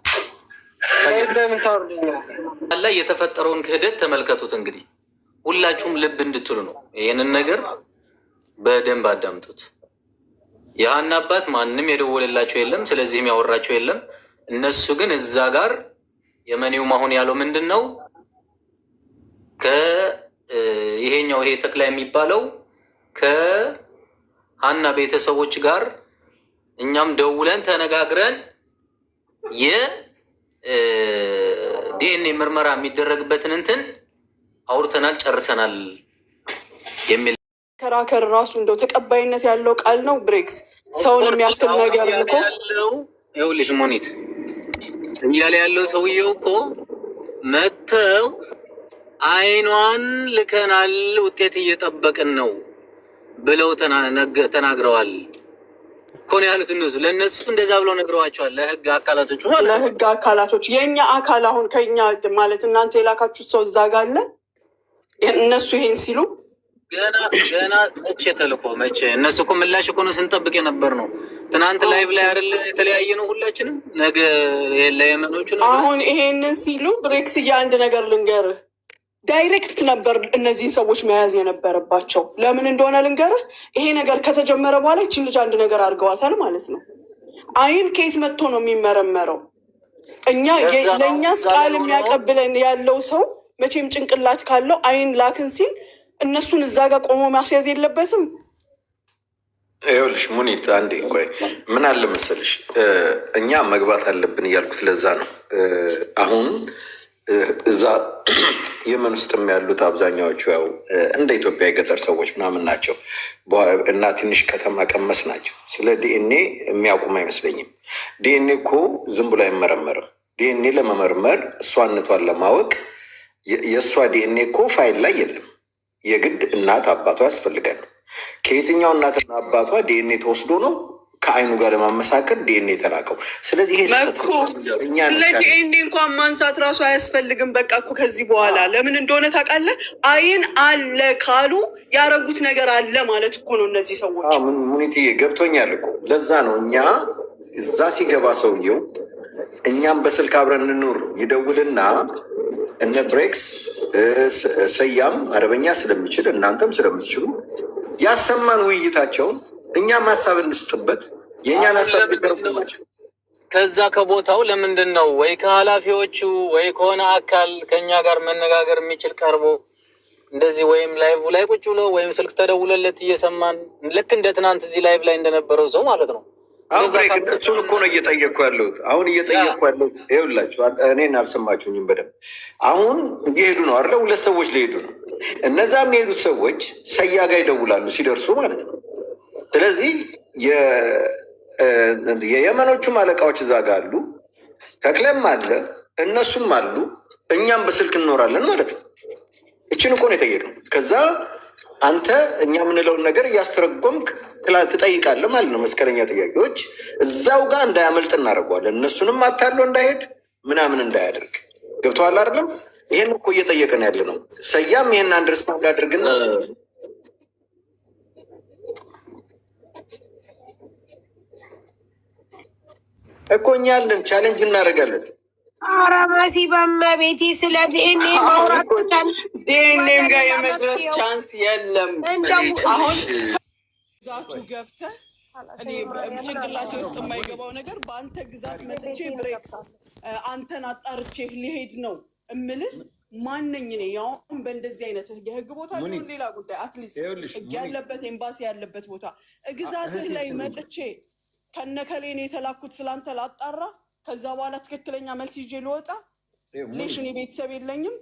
ላይ የተፈጠረውን ክህደት ተመልከቱት። እንግዲህ ሁላችሁም ልብ እንድትሉ ነው። ይህንን ነገር በደንብ አዳምጡት። የሀና አባት ማንም የደወለላቸው የለም፣ ስለዚህም ያወራቸው የለም። እነሱ ግን እዛ ጋር የመኒውም አሁን ያለው ምንድን ነው? ይሄኛው ይሄ ተክላ የሚባለው ከሀና ቤተሰቦች ጋር እኛም ደውለን ተነጋግረን የዲኤንኤ ምርመራ የሚደረግበትን እንትን አውርተናል ጨርሰናል የሚል ከራከር ራሱ እንደው ተቀባይነት ያለው ቃል ነው። ብሬክስ ሰውን የሚያክል ነገር እኮ ያለው ይኸውልሽ፣ ሞኒት እያለ ያለው ሰውየው እኮ መተው አይኗን ልከናል ውጤት እየጠበቅን ነው ብለው ተናግረዋል እኮ ነው ያሉት። እነሱ ለእነሱ እንደዛ ብለው ነግረዋቸዋል፣ ለህግ አካላቶቹ ማለት ነው። ለህግ አካላቶች የእኛ አካል አሁን ከኛ ማለት እናንተ የላካችሁት ሰው እዛ ጋር አለ። እነሱ ይሄን ሲሉ ገና መቼ ተልኮ መቼ እነሱ እኮ ምላሽ እኮ ነው ስንጠብቅ የነበር ነው። ትናንት ላይቭ ላይ አይደለ የተለያየ ነው ሁላችንም። ነገ ለየመኖቹ ነው አሁን ይሄንን ሲሉ ብሬክስ አንድ ነገር ልንገርህ፣ ዳይሬክት ነበር እነዚህን ሰዎች መያዝ የነበረባቸው። ለምን እንደሆነ ልንገርህ። ይሄ ነገር ከተጀመረ በኋላ ይችን ልጅ አንድ ነገር አድርገዋታል ማለት ነው። አይን ከየት መጥቶ ነው የሚመረመረው? እኛ ለእኛስ ቃል የሚያቀብለን ያለው ሰው መቼም ጭንቅላት ካለው አይን ላክን ሲል እነሱን እዛ ጋር ቆሞ ማስያዝ የለበትም። ይኸውልሽ ሙኒት አንዴ ቆይ፣ ምን አለ መሰልሽ እኛ መግባት አለብን እያልኩት ለዛ ነው። አሁን እዛ የመን ውስጥም ያሉት አብዛኛዎቹ ያው እንደ ኢትዮጵያ የገጠር ሰዎች ምናምን ናቸው እና ትንሽ ከተማ ቀመስ ናቸው። ስለ ዲኤንኤ የሚያውቁም አይመስለኝም። ዲኤንኤ እኮ ዝም ብሎ አይመረመርም። ዲኤንኤ ለመመርመር እሷነቷን ለማወቅ የእሷ ዲኤንኤ እኮ ፋይል ላይ የለም። የግድ እናት አባቷ ያስፈልጋሉ። ከየትኛው እናትና አባቷ ዲኤንኤ ተወስዶ ነው ከአይኑ ጋር ለማመሳከር ዲኤንኤ የተላከው? ስለዚህ ይሄ ለዲኤንኤ እንኳን ማንሳት ራሱ አያስፈልግም። በቃ እኮ ከዚህ በኋላ ለምን እንደሆነ ታውቃለህ? አይን አለ ካሉ ያረጉት ነገር አለ ማለት እኮ ነው እነዚህ ሰዎች። ሙኒትዬ ገብቶኛል እኮ ለዛ ነው እኛ እዛ ሲገባ ሰውየው እኛም በስልክ አብረን እንኑር ይደውልና እነ ብሬክስ ሰያም አረበኛ ስለሚችል እናንተም ስለምትችሉ ያሰማን ውይይታቸውን እኛም ሀሳብ እንስጥበት። የእኛን ሀሳብ ሊቀርቡላቸው ከዛ ከቦታው ለምንድን ነው ወይ ከኃላፊዎቹ ወይ ከሆነ አካል ከእኛ ጋር መነጋገር የሚችል ቀርቦ እንደዚህ ወይም ላይቭ ላይ ቁጭ ብሎ ወይም ስልክ ተደውለለት እየሰማን ልክ እንደ ትናንት እዚህ ላይቭ ላይ እንደነበረው ሰው ማለት ነው እሱን እኮ ነው እየጠየቅኩ ያለሁት። አሁን እየጠየቅኩ ያለሁት ይኸውላችሁ፣ እኔን አልሰማችሁኝም በደንብ። አሁን እየሄዱ ነው አይደለ? 2 ሰዎች ሊሄዱ ነው። እነዛ የሚሄዱት ሰዎች ሰያ ጋር ይደውላሉ ሲደርሱ ማለት ነው። ስለዚህ የየመኖቹም አለቃዎች እዛ ጋር አሉ፣ ተክለም አለ፣ እነሱም አሉ፣ እኛም በስልክ እንኖራለን ማለት ነው። እችን እኮ ነው የጠየቅነው። ከዛ አንተ እኛ የምንለውን ነገር እያስተረጎምክ ትጠይቃለህ ማለት ነው። መስቀለኛ ጥያቄዎች እዛው ጋር እንዳያመልጥ እናደርገዋለን። እነሱንም አታለው እንዳይሄድ ምናምን እንዳያደርግ ገብተዋል አይደለም? ይሄን እኮ እየጠየቀን ያለ ነው። ሰያም ይሄን አንደርስታንድ አድርግና እኮ እኛ ያለን ቻሌንጅ እናደርጋለን። ኧረ መሲ በመቤቴ ስለ ዲኤንኤ ማውራት ዲኤንኤም ጋር የመድረስ ቻንስ የለም። አሁን ግዛቱ ገብተህ እኔ ጭንቅላቴ ውስጥ የማይገባው ነገር በአንተ ግዛት መጥቼ ብሬክስ አንተን አጣርቼ ሊሄድ ነው እምልህ ማነኝ እኔ? ያውም በእንደዚህ አይነት የህግ ቦታ ሊሆን ሌላ ጉዳይ፣ አትሊስት ህግ ያለበት ኤምባሲ ያለበት ቦታ ግዛትህ ላይ መጥቼ ከነከሌን የተላኩት ስላንተ ላጣራ ከዛ በኋላ ትክክለኛ መልስ ይዤ ልወጣ ሌሽን የቤተሰብ የለኝም።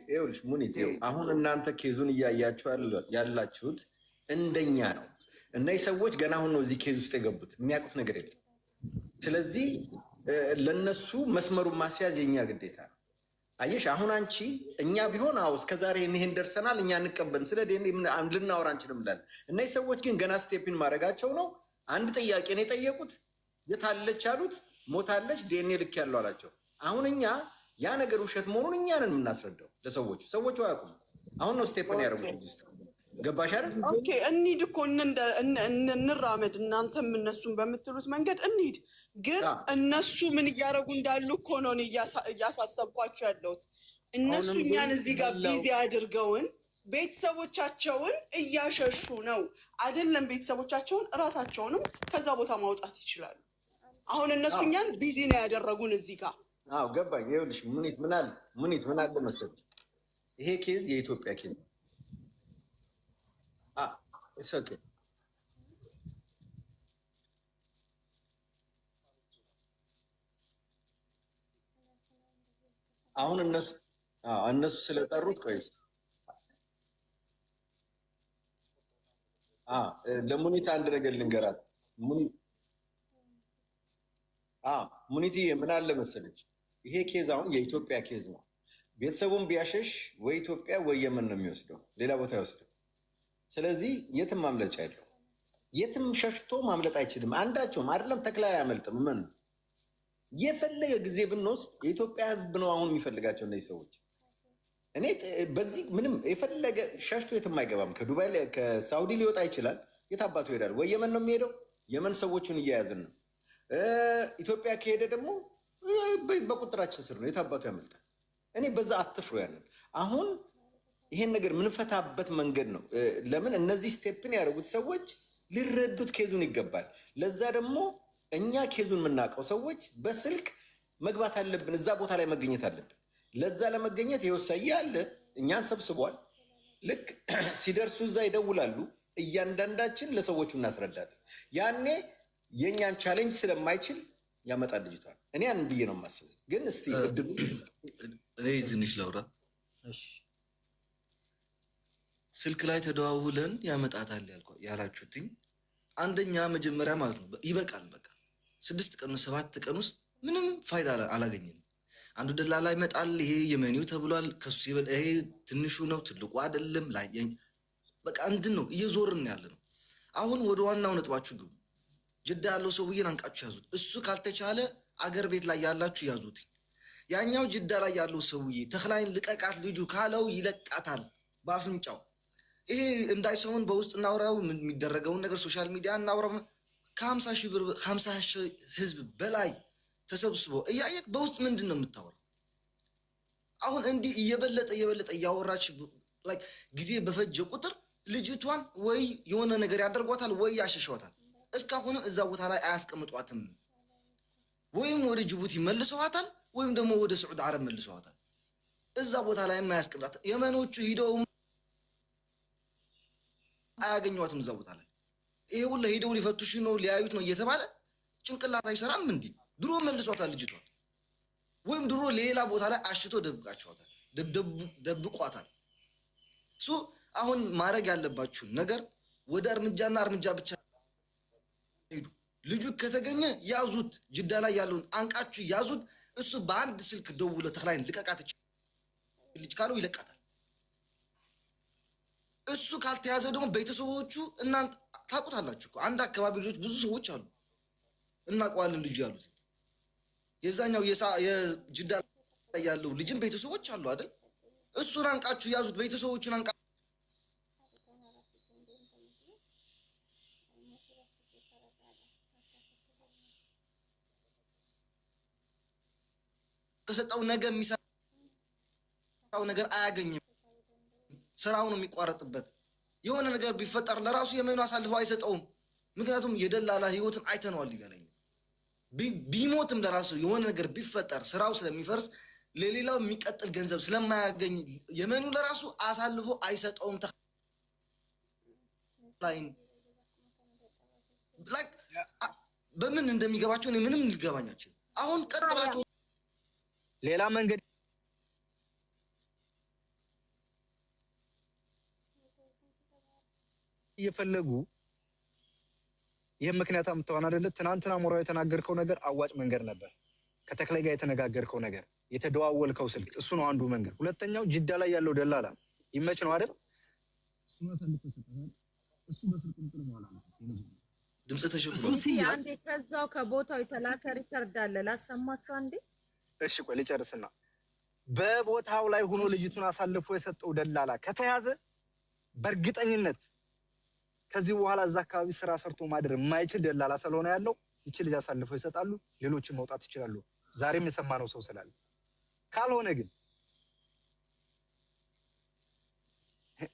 ይኸውልሽ ሙኒት፣ አሁን እናንተ ኬዙን እያያችሁ ያላችሁት እንደኛ ነው። እነዚህ ሰዎች ገና አሁን ነው እዚህ ኬዝ ውስጥ የገቡት፣ የሚያውቁት ነገር የለም። ስለዚህ ለነሱ መስመሩን ማስያዝ የኛ ግዴታ ነው። አየሽ፣ አሁን አንቺ እኛ ቢሆን እስከዛሬ ይህን ደርሰናል እኛ እንቀበል ስለ ልናወራ አንችልም ብላለን። እነዚህ ሰዎች ግን ገና ስቴፕን ማድረጋቸው ነው። አንድ ጥያቄ ነው የጠየቁት፣ የታለች አሉት፣ ሞታለች፣ ዲኤንኤ ልክ ያለው አላቸው። አሁን እኛ ያ ነገር ውሸት መሆኑን እኛ ነን የምናስረዳው ለሰዎቹ። ሰዎቹ አያውቁም። አሁን ነው ስቴፕን ያደረጉት። ገባሽ አይደል? ኦኬ እንሂድ እኮ እንራመድ፣ እናንተም እነሱን በምትሉት መንገድ እንሂድ። ግን እነሱ ምን እያደረጉ እንዳሉ እኮ ነው እያሳሰብኳቸው ያለሁት። እነሱ እኛን እዚህ ጋር ቢዚ አድርገውን ቤተሰቦቻቸውን እያሸሹ ነው አይደለም? ቤተሰቦቻቸውን እራሳቸውንም ከዛ ቦታ ማውጣት ይችላሉ። አሁን እነሱ እኛን ቢዚ ነው ያደረጉን እዚህ ጋር። ገባኝ። ይኸውልሽ ሙኒት ምን አለ መሰለሽ፣ ይሄ ኬዝ የኢትዮጵያ ኬዝ አሁን እነሱ ስለጠሩት ቆይ ለሙኒት አንድ ነገር ልንገራት። ሙኒቲ ምን አለ መሰለች፣ ይሄ ኬዝ አሁን የኢትዮጵያ ኬዝ ነው። ቤተሰቡን ቢያሸሽ ወይ ኢትዮጵያ ወይ የመን ነው የሚወስደው፣ ሌላ ቦታ ይወስደው። ስለዚህ የትም ማምለጫ የለው። የትም ሸሽቶ ማምለጥ አይችልም። አንዳቸውም አይደለም ተክላ አያመልጥም። ምን የፈለገ ጊዜ ብንወስድ የኢትዮጵያ ሕዝብ ነው አሁን የሚፈልጋቸው እነዚህ ሰዎች። እኔ በዚህ ምንም የፈለገ ሸሽቶ የትም አይገባም። ከዱባይ ከሳውዲ ሊወጣ ይችላል። የት አባቱ ይሄዳል? ወይ የመን ነው የሚሄደው። የመን ሰዎቹን እየያዝን ነው። ኢትዮጵያ ከሄደ ደግሞ በቁጥራችን ስር ነው። የት አባቱ ያመልጣል? እኔ በዛ አትፍሩ። ያንን አሁን ይሄን ነገር ምንፈታበት መንገድ ነው። ለምን እነዚህ ስቴፕን ያደረጉት ሰዎች ሊረዱት ኬዙን ይገባል። ለዛ ደግሞ እኛ ኬዙን የምናውቀው ሰዎች በስልክ መግባት አለብን። እዛ ቦታ ላይ መገኘት አለብን። ለዛ ለመገኘት የወሰየ አለ እኛን ሰብስቧል። ልክ ሲደርሱ እዛ ይደውላሉ። እያንዳንዳችን ለሰዎቹ እናስረዳለን። ያኔ የእኛን ቻሌንጅ ስለማይችል ያመጣል ልጅቷል። እኔ ያን ብዬ ነው የማስበው። ግን እስቲ እኔ ትንሽ ላውራ። ስልክ ላይ ተደዋውለን ያመጣታል ያላችሁትኝ አንደኛ መጀመሪያ ማለት ነው ይበቃል። በቃ 6 ቀን 7 ቀን ውስጥ ምንም ፋይዳ አላገኘንም። አንዱ ደላላ ይመጣል። ይሄ የመኒው ተብሏል። ከሱ ይሄ ትንሹ ነው ትልቁ አይደለም። በቃ እንድን ነው እየዞርን ያለ ነው። አሁን ወደ ዋናው ነጥባችሁ ግቡ። ጅዳ ያለው ሰውዬን አንቃችሁ ያዙት። እሱ ካልተቻለ አገር ቤት ላይ ያላችሁ ያዙት። ያኛው ጅዳ ላይ ያለው ሰውዬ ተክላይን ልቀቃት ልጁ ካለው ይለቃታል በአፍንጫው። ይሄ እንዳይሰውን በውስጥ እናውራው፣ የሚደረገውን ነገር ሶሻል ሚዲያ እናውራው። ከ50 ሺህ ብር 50 ሺህ ህዝብ በላይ ተሰብስቦ እያየክ በውስጥ ምንድን ነው የምታወራው? አሁን እንዲህ እየበለጠ እያወራች ጊዜ በፈጀ ቁጥር ልጅቷን ወይ የሆነ ነገር ያደርጓታል ወይ ያሸሸዋታል። እስካሁንም እዛ ቦታ ላይ አያስቀምጧትም። ወይም ወደ ጅቡቲ መልሰዋታል ወይም ደግሞ ወደ ስዑድ አረብ መልሰዋታል። እዛ ቦታ ላይ የማያስቀምጧት የመኖቹ ሂደው አያገኟትም። እዛ ቦታ ላይ ይሄ ሁላ ሂደው ሊፈቱሽ ነው ሊያዩት ነው እየተባለ ጭንቅላት አይሰራም እንዴ? ድሮ መልሷታል ልጅቷ፣ ወይም ድሮ ሌላ ቦታ ላይ አሽቶ ደብቃቸዋታል፣ ደብቋታል። ሶ አሁን ማድረግ ያለባችሁን ነገር ወደ እርምጃና እርምጃ ብቻ ሄዱ። ልጁ ከተገኘ ያዙት፣ ጅዳ ላይ ያለውን አንቃችሁ ያዙት። እሱ በአንድ ስልክ ደውሎ ተክላይን ልቀቃት ልጅ ካለው ይለቃታል። እሱ ካልተያዘ ደግሞ ቤተሰቦቹ እናንተ ታውቁታላችሁ። አንድ አካባቢ ልጆች ብዙ ሰዎች አሉ እናውቀዋለን ልጁ ያሉት። የዛኛው የጅዳ ላይ ያለው ልጅም ቤተሰቦች አሉ አይደል? እሱን አንቃችሁ ያዙት፣ ቤተሰቦቹን አንቃ ከሰጠው ነገ የሚሰራው ነገር አያገኝም። ስራው ነው የሚቋረጥበት። የሆነ ነገር ቢፈጠር ለራሱ የመኑ አሳልፈው አይሰጠውም። ምክንያቱም የደላላ ህይወትን አይተነዋል ይገለኝ። ቢሞትም ለራሱ የሆነ ነገር ቢፈጠር ስራው ስለሚፈርስ ለሌላው የሚቀጥል ገንዘብ ስለማያገኝ የመኑ ለራሱ አሳልፎ አይሰጠውም። በምን እንደሚገባቸው እኔ ምንም ሊገባኛቸው። አሁን ቀጥላቸው ሌላ መንገድ እየፈለጉ ይህም ምክንያት አምጥተዋን አይደለ? ትናንትና ሞራው የተናገርከው ነገር አዋጭ መንገድ ነበር። ከተክላይ ጋር የተነጋገርከው ነገር፣ የተደዋወልከው ስልክ፣ እሱ ነው አንዱ መንገድ። ሁለተኛው ጅዳ ላይ ያለው ደላላ ይመች ነው አይደል? እሱ ማሳልፎ ይሰጣል። እሱ በስልክ ቁጥር ነው አላማ ድምጽ ተሽፍሮ አንዴ ከዛው ከቦታው የተላከ ሪከርድ አለ ላሰማችሁ አንዴ። እሺ ቆይ ልጨርስና፣ በቦታው ላይ ሆኖ ልጅቱን አሳልፎ የሰጠው ደላላ ከተያዘ በእርግጠኝነት ከዚህ በኋላ እዛ አካባቢ ስራ ሰርቶ ማደር የማይችል ደላላ ስለሆነ ያለው ይቺ ልጅ አሳልፈው ይሰጣሉ፣ ሌሎችን መውጣት ይችላሉ። ዛሬም የሰማነው ሰው ስላለ። ካልሆነ ግን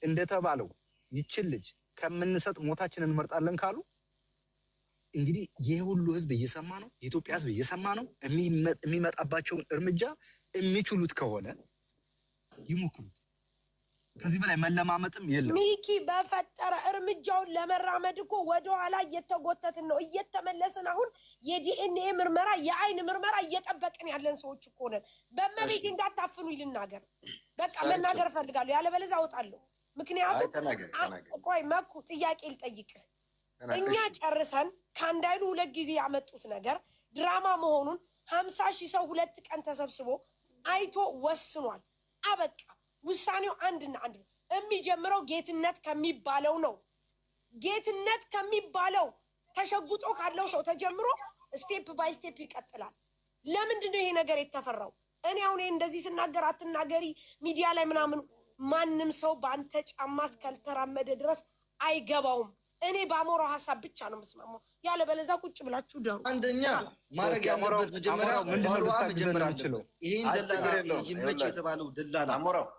እንደተባለው ይቺን ልጅ ከምንሰጥ ሞታችንን እንመርጣለን ካሉ እንግዲህ ይሄ ሁሉ ህዝብ እየሰማ ነው፣ የኢትዮጵያ ህዝብ እየሰማ ነው። የሚመጣባቸውን እርምጃ የሚችሉት ከሆነ ይሞክሩት። ከዚህ በላይ መለማመጥም የለም። ሚኪ በፈጠረ እርምጃውን ለመራመድ እኮ ወደኋላ እየተጎተትን ነው፣ እየተመለስን። አሁን የዲኤንኤ ምርመራ፣ የአይን ምርመራ እየጠበቅን ያለን ሰዎች እኮ ነን። በመቤት እንዳታፍኑ ይልናገር። በቃ መናገር እፈልጋለሁ፣ ያለበለዚያ አወጣለሁ። ምክንያቱም ቆይ መኩ ጥያቄ ልጠይቅህ። እኛ ጨርሰን ከአንድ አይሉ ሁለት ጊዜ ያመጡት ነገር ድራማ መሆኑን 50,000 ሰው 2 ቀን ተሰብስቦ አይቶ ወስኗል። አበቃ። ውሳኔው አንድና አንድ ነው። የሚጀምረው ጌትነት ከሚባለው ነው። ጌትነት ከሚባለው ተሸጉጦ ካለው ሰው ተጀምሮ ስቴፕ ባይ ስቴፕ ይቀጥላል። ለምንድን ነው ይሄ ነገር የተፈራው? እኔ አሁን እንደዚህ ስናገር አትናገሪ ሚዲያ ላይ ምናምን፣ ማንም ሰው በአንተ ጫማ እስካልተራመደ ድረስ አይገባውም። እኔ በአሞራው ሀሳብ ብቻ ነው የምስማማው። ያለበለዚያ ቁጭ ብላችሁ ደሩ። አንደኛ ማድረግ ያለበት መጀመሪያ ባሏ መጀመር አለበት። ይሄን ደላላ ይመች የተባለው ደላላ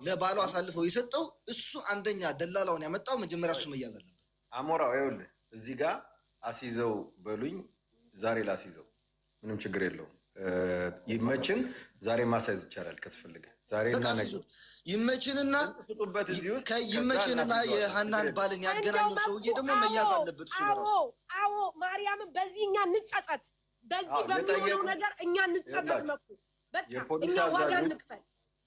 ለባሏ አሳልፈው የሰጠው እሱ አንደኛ ደላላውን ያመጣው መጀመሪያ እሱ መያዝ አለበት። አሞራው ይኸውልህ እዚህ ጋር አስይዘው በሉኝ፣ ዛሬ ላስይዘው ምንም ችግር የለውም። ይመችን ዛሬ ማሳይዝ ይቻላል ከተፈለገ ዛሬ እና ነገ ይመችንና ከይመችንና የሀናን ባልን ያገናኘው ሰውዬ ደግሞ መያዝ አለበት እሱ ራሱ። አዎ ማርያምን በዚህ እኛ እንጸጸት፣ በዚህ በሚሆነው ነገር እኛ እንጸጸት። መኩ በቃ እኛ ዋጋ እንክፈል።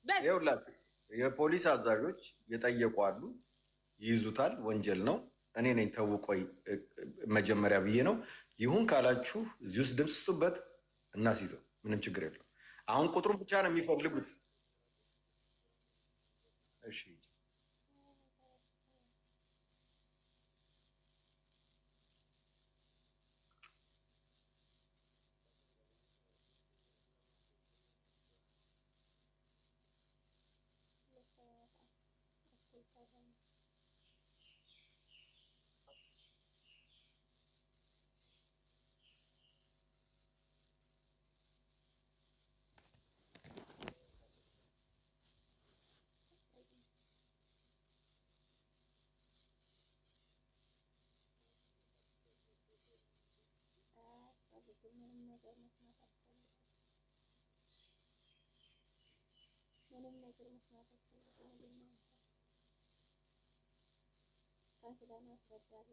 በስ ይኸውላችሁ የፖሊስ አዛዦች የጠየቁ አሉ፣ ይይዙታል፣ ወንጀል ነው። እኔ ነኝ ተውቆይ መጀመሪያ ብዬ ነው። ይሁን ካላችሁ እዚህ ውስጥ ድምፅ ስጡበት፣ እናስይዘው፣ ምንም ችግር የለው። አሁን ቁጥሩን ብቻ ነው የሚፈልጉት። እሺ ምንም ነገር መስማት አልፈልግም። ከስለ ማስረዳት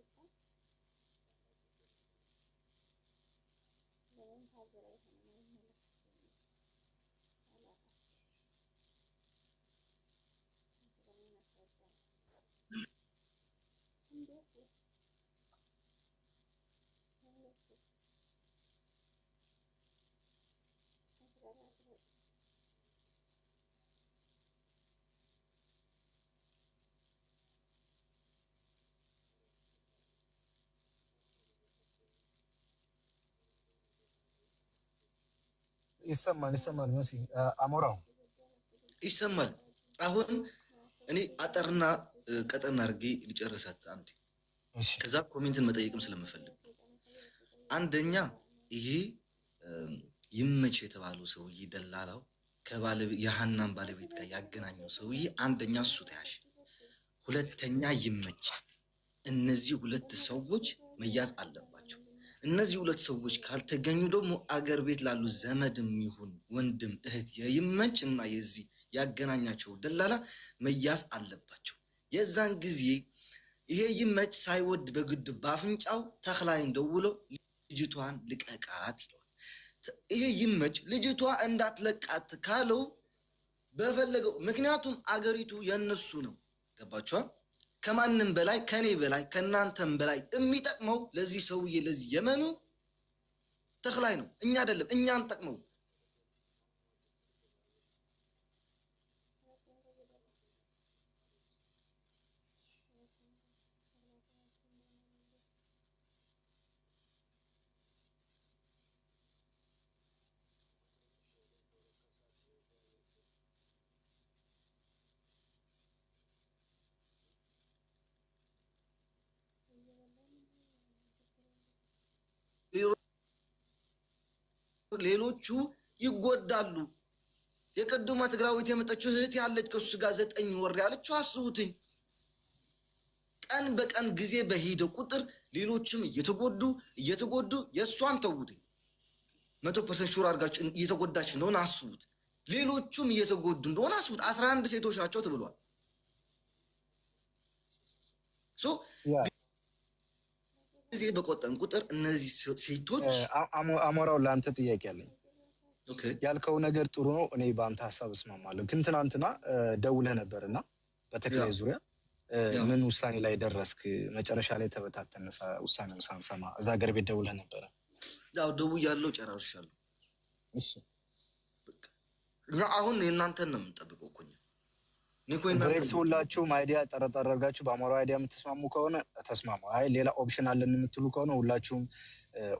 ይሰማል መሲ አሞራው ይሰማል። አሁን እኔ አጠርና ቀጠና አድርጌ ልጨርሳት አንዴ፣ ከዛ ኮሜንትን መጠየቅም ስለምፈልግ አንደኛ ይሄ ይመች የተባለው ሰውዬ ደላላው የሀናን ባለቤት ጋር ያገናኘው ሰውዬ አንደኛ እሱ ተያዥ፣ ሁለተኛ ይመች። እነዚህ ሁለት ሰዎች መያዝ አለባቸው። እነዚህ ሁለት ሰዎች ካልተገኙ ደግሞ አገር ቤት ላሉ ዘመድም ይሁን ወንድም እህት የይመች እና የዚህ ያገናኛቸው ደላላ መያዝ አለባቸው። የዛን ጊዜ ይሄ ይመች ሳይወድ በግድ ባፍንጫው ተክላይን ደውሎ ልጅቷን ልቀቃት ይለዋል። ይሄ ይመች ልጅቷ እንዳትለቃት ካለው በፈለገው፣ ምክንያቱም አገሪቱ የነሱ ነው። ገባችኋል? ከማንም በላይ ከኔ በላይ ከናንተም በላይ የሚጠቅመው ለዚህ ሰውዬ ለዚህ የመኑ ተክላይ ነው፣ እኛ አይደለም። እኛን ጠቅመው ሌሎቹ ይጎዳሉ። የቀድሞ ትግራዊት የመጣችው እህት ያለች ከሱ ጋር 9 ወር ያለችው አስቡትኝ። ቀን በቀን ጊዜ በሄደ ቁጥር ሌሎችም እየተጎዱ የእሷን ተውትኝ 100% ሹር አድርጋችሁ እየተጎዳች እንደሆነ አስቡት። ሌሎቹም እየተጎዱ እንደሆነ አስቡት። 11 ሴቶች ናቸው ተብሏል። ጊዜ በቆጠን ቁጥር እነዚህ ሴቶች አሞራው ለአንተ ጥያቄ አለኝ። ያልከው ነገር ጥሩ ነው፣ እኔ በአንተ ሀሳብ እስማማለሁ። ግን ትናንትና ደውለህ ነበርና በተክላይ ዙሪያ ምን ውሳኔ ላይ ደረስክ? መጨረሻ ላይ ተበታተነ ውሳኔውን ሳንሰማ እዛ ሀገር ቤት ደውለህ ነበረ። ያው ደውያለሁ፣ ጨራርሻለሁ። እሺ እና አሁን የእናንተን ነው የምንጠብቀው እኮ ብሬክስ ሁላችሁም አይዲያ ጠረጠር አድርጋችሁ በአሞራው አይዲያ የምትስማሙ ከሆነ ተስማሙ። አይ ሌላ ኦፕሽን አለን የምትሉ ከሆነ ሁላችሁም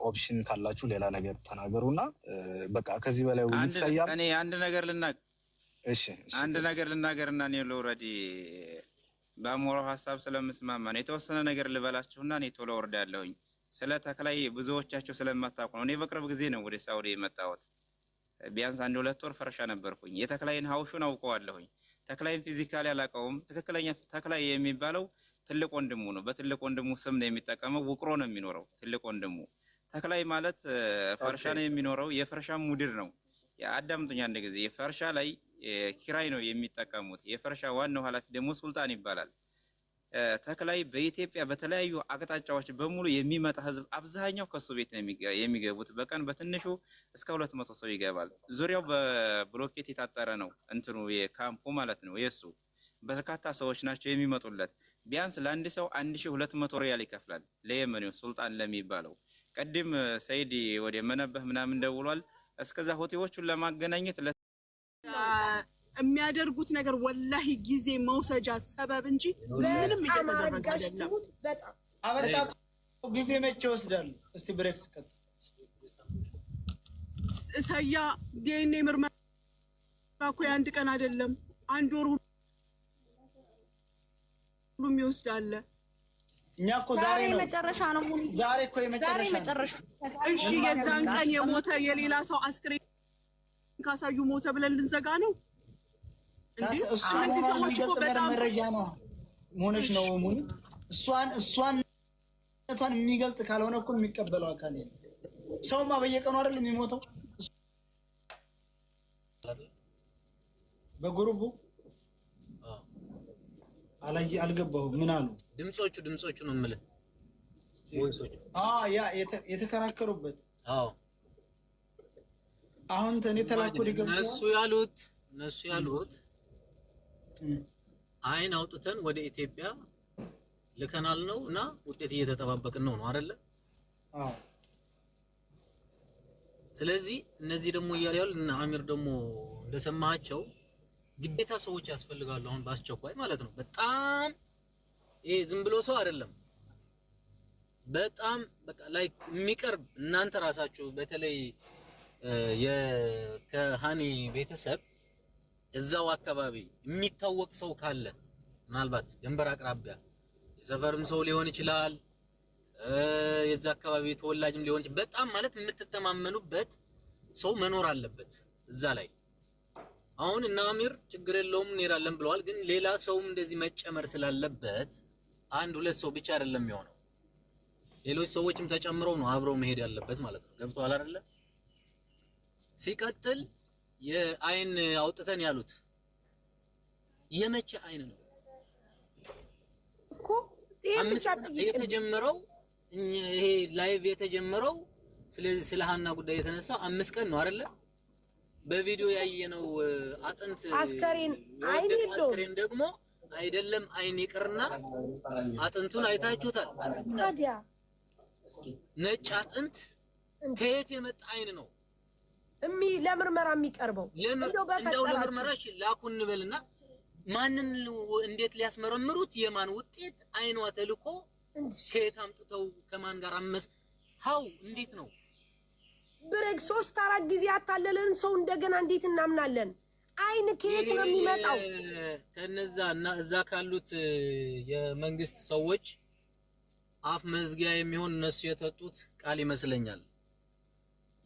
ኦፕሽን ካላችሁ ሌላ ነገር ተናገሩና በቃ ከዚህ በላይ ውይይት ሳያም እኔ አንድ ነገር ልናገርና እኔ ኦልሬዲ በአሞራው ሀሳብ ስለምስማማ ነው የተወሰነ ነገር ልበላችሁና እኔ ቶሎ ወርዳለሁኝ። ስለ ተክላይ ብዙዎቻችሁ ስለማታውቁ ነው። እኔ በቅርብ ጊዜ ነው ወደ ሳውዲ የመጣሁት። ቢያንስ 1-2 ወር ፈረሻ ነበርኩኝ። የተክላይን ሀውሹን አውቀዋለሁኝ። ተክላይን ፊዚካሊ አላውቀውም። ትክክለኛ ተክላይ የሚባለው ትልቅ ወንድሙ ነው። በትልቅ ወንድሙ ስም ነው የሚጠቀመው። ውቅሮ ነው የሚኖረው ትልቅ ወንድሙ። ተክላይ ማለት ፈርሻ ነው የሚኖረው። የፈርሻ ሙድር ነው። አዳምጡኝ አንድ ጊዜ። የፈርሻ ላይ ኪራይ ነው የሚጠቀሙት። የፈርሻ ዋናው ኃላፊ ደግሞ ሱልጣን ይባላል። ተክላይ በኢትዮጵያ በተለያዩ አቅጣጫዎች በሙሉ የሚመጣ ህዝብ አብዛኛው ከሱ ቤት ነው የሚገቡት። በቀን በትንሹ እስከ 200 ሰው ይገባል። ዙሪያው በብሎኬት የታጠረ ነው እንትኑ የካምፑ ማለት ነው። የሱ በርካታ ሰዎች ናቸው የሚመጡለት። ቢያንስ ለአንድ ሰው 1200 ሪያል ይከፍላል። ለየመኔው ሱልጣን ለሚባለው ቀድም ሰይድ ወደ መነበህ ምናምን ደውሏል። እስከዛ ሆቴሎቹን ለማገናኘት የሚያደርጉት ነገር ወላሂ ጊዜ መውሰጃ ሰበብ እንጂ ምንም እየተደረገ አይደለም። አበርታቱ። ጊዜ መቼ ይወስዳሉ? እስቲ ብሬክስ ቀጥ ሰያ ዲኤንኤ ምርመራ እኮ የአንድ ቀን አይደለም፣ 1 ወር ሁሉም ይወስዳል። እኛ እኮ ዛሬ ነው መጨረሻ ነው። ዛሬ እኮ የመጨረሻ። እሺ የዛን ቀን የሞተ የሌላ ሰው አስክሬን ካሳዩ ሞተ ብለን ልንዘጋ ነው? እነዚህ ሰዎች እኮ በጣም መረጃ ነው ሆነች ነው ሙኒ እሷን የሚገልጥ ካልሆነ እኮ የሚቀበለው አካል የለም። ሰውማ በየቀኑ አይደል የሚሞተው? በግሩቡ አልገባሁም። ምን አሉ? ድምጾቹ ነው የምልህ። ያ የተከራከሩበት። አዎ አሁን ተኔ ተላኩ ዲገም እነሱ ያሉት አይን አውጥተን ወደ ኢትዮጵያ ልከናል ነው እና ውጤት እየተጠባበቅን ነው አይደለ? አዎ። ስለዚህ እነዚህ ደግሞ እያሉ ያሉ እና አሚር ደግሞ እንደሰማቸው ግዴታ ሰዎች ያስፈልጋሉ አሁን በአስቸኳይ ማለት ነው። በጣም ይሄ ዝም ብሎ ሰው አይደለም። በጣም በቃ ላይ የሚቀርብ እናንተ ራሳችሁ በተለይ ከሃኒ ቤተሰብ እዛው አካባቢ የሚታወቅ ሰው ካለ ምናልባት ድንበር አቅራቢያ የሰፈርም ሰው ሊሆን ይችላል፣ የዛ አካባቢ ተወላጅም ሊሆን ይችላል። በጣም ማለት የምትተማመኑበት ሰው መኖር አለበት እዛ ላይ። አሁን እና አሚር ችግር የለውም እንሄዳለን ብለዋል። ግን ሌላ ሰውም እንደዚህ መጨመር ስላለበት አንድ ሁለት ሰው ብቻ አይደለም የሚሆነው፣ ሌሎች ሰዎችም ተጨምረው ነው አብረው መሄድ ያለበት ማለት ነው። ገብቷል አይደለ? ሲቀጥል የአይን አውጥተን ያሉት የመቼ አይን ነው እኮ የተጀመረው? ይሄ ላይቭ የተጀመረው ስለዚህ ስለ ሀና ጉዳይ የተነሳ 5 ቀን ነው አይደለ? በቪዲዮ ያየነው አጥንት አስከሬን አይን ይለው አስከሬን ደግሞ አይደለም አይን ይቅርና አጥንቱን አይታችሁታል። ታዲያ ነጭ አጥንት ከየት የመጣ አይን ነው ለምርመራ የሚቀርበው? እንደው ለምርመራሽ ላኩ እንበልና ማንን እንዴት ሊያስመረምሩት? የማን ውጤት? አይኗ ተልኮ ከየት አምጥተው ከማን ጋር ሀው እንዴት ነው? ብሬክ 3-4 ጊዜ ያታለለን ሰው እንደገና እንዴት እናምናለን? አይን ከየት ነው የሚመጣው? ከነዛ እና እዛ ካሉት የመንግስት ሰዎች አፍ መዝጊያ የሚሆን እነሱ የተጡት ቃል ይመስለኛል።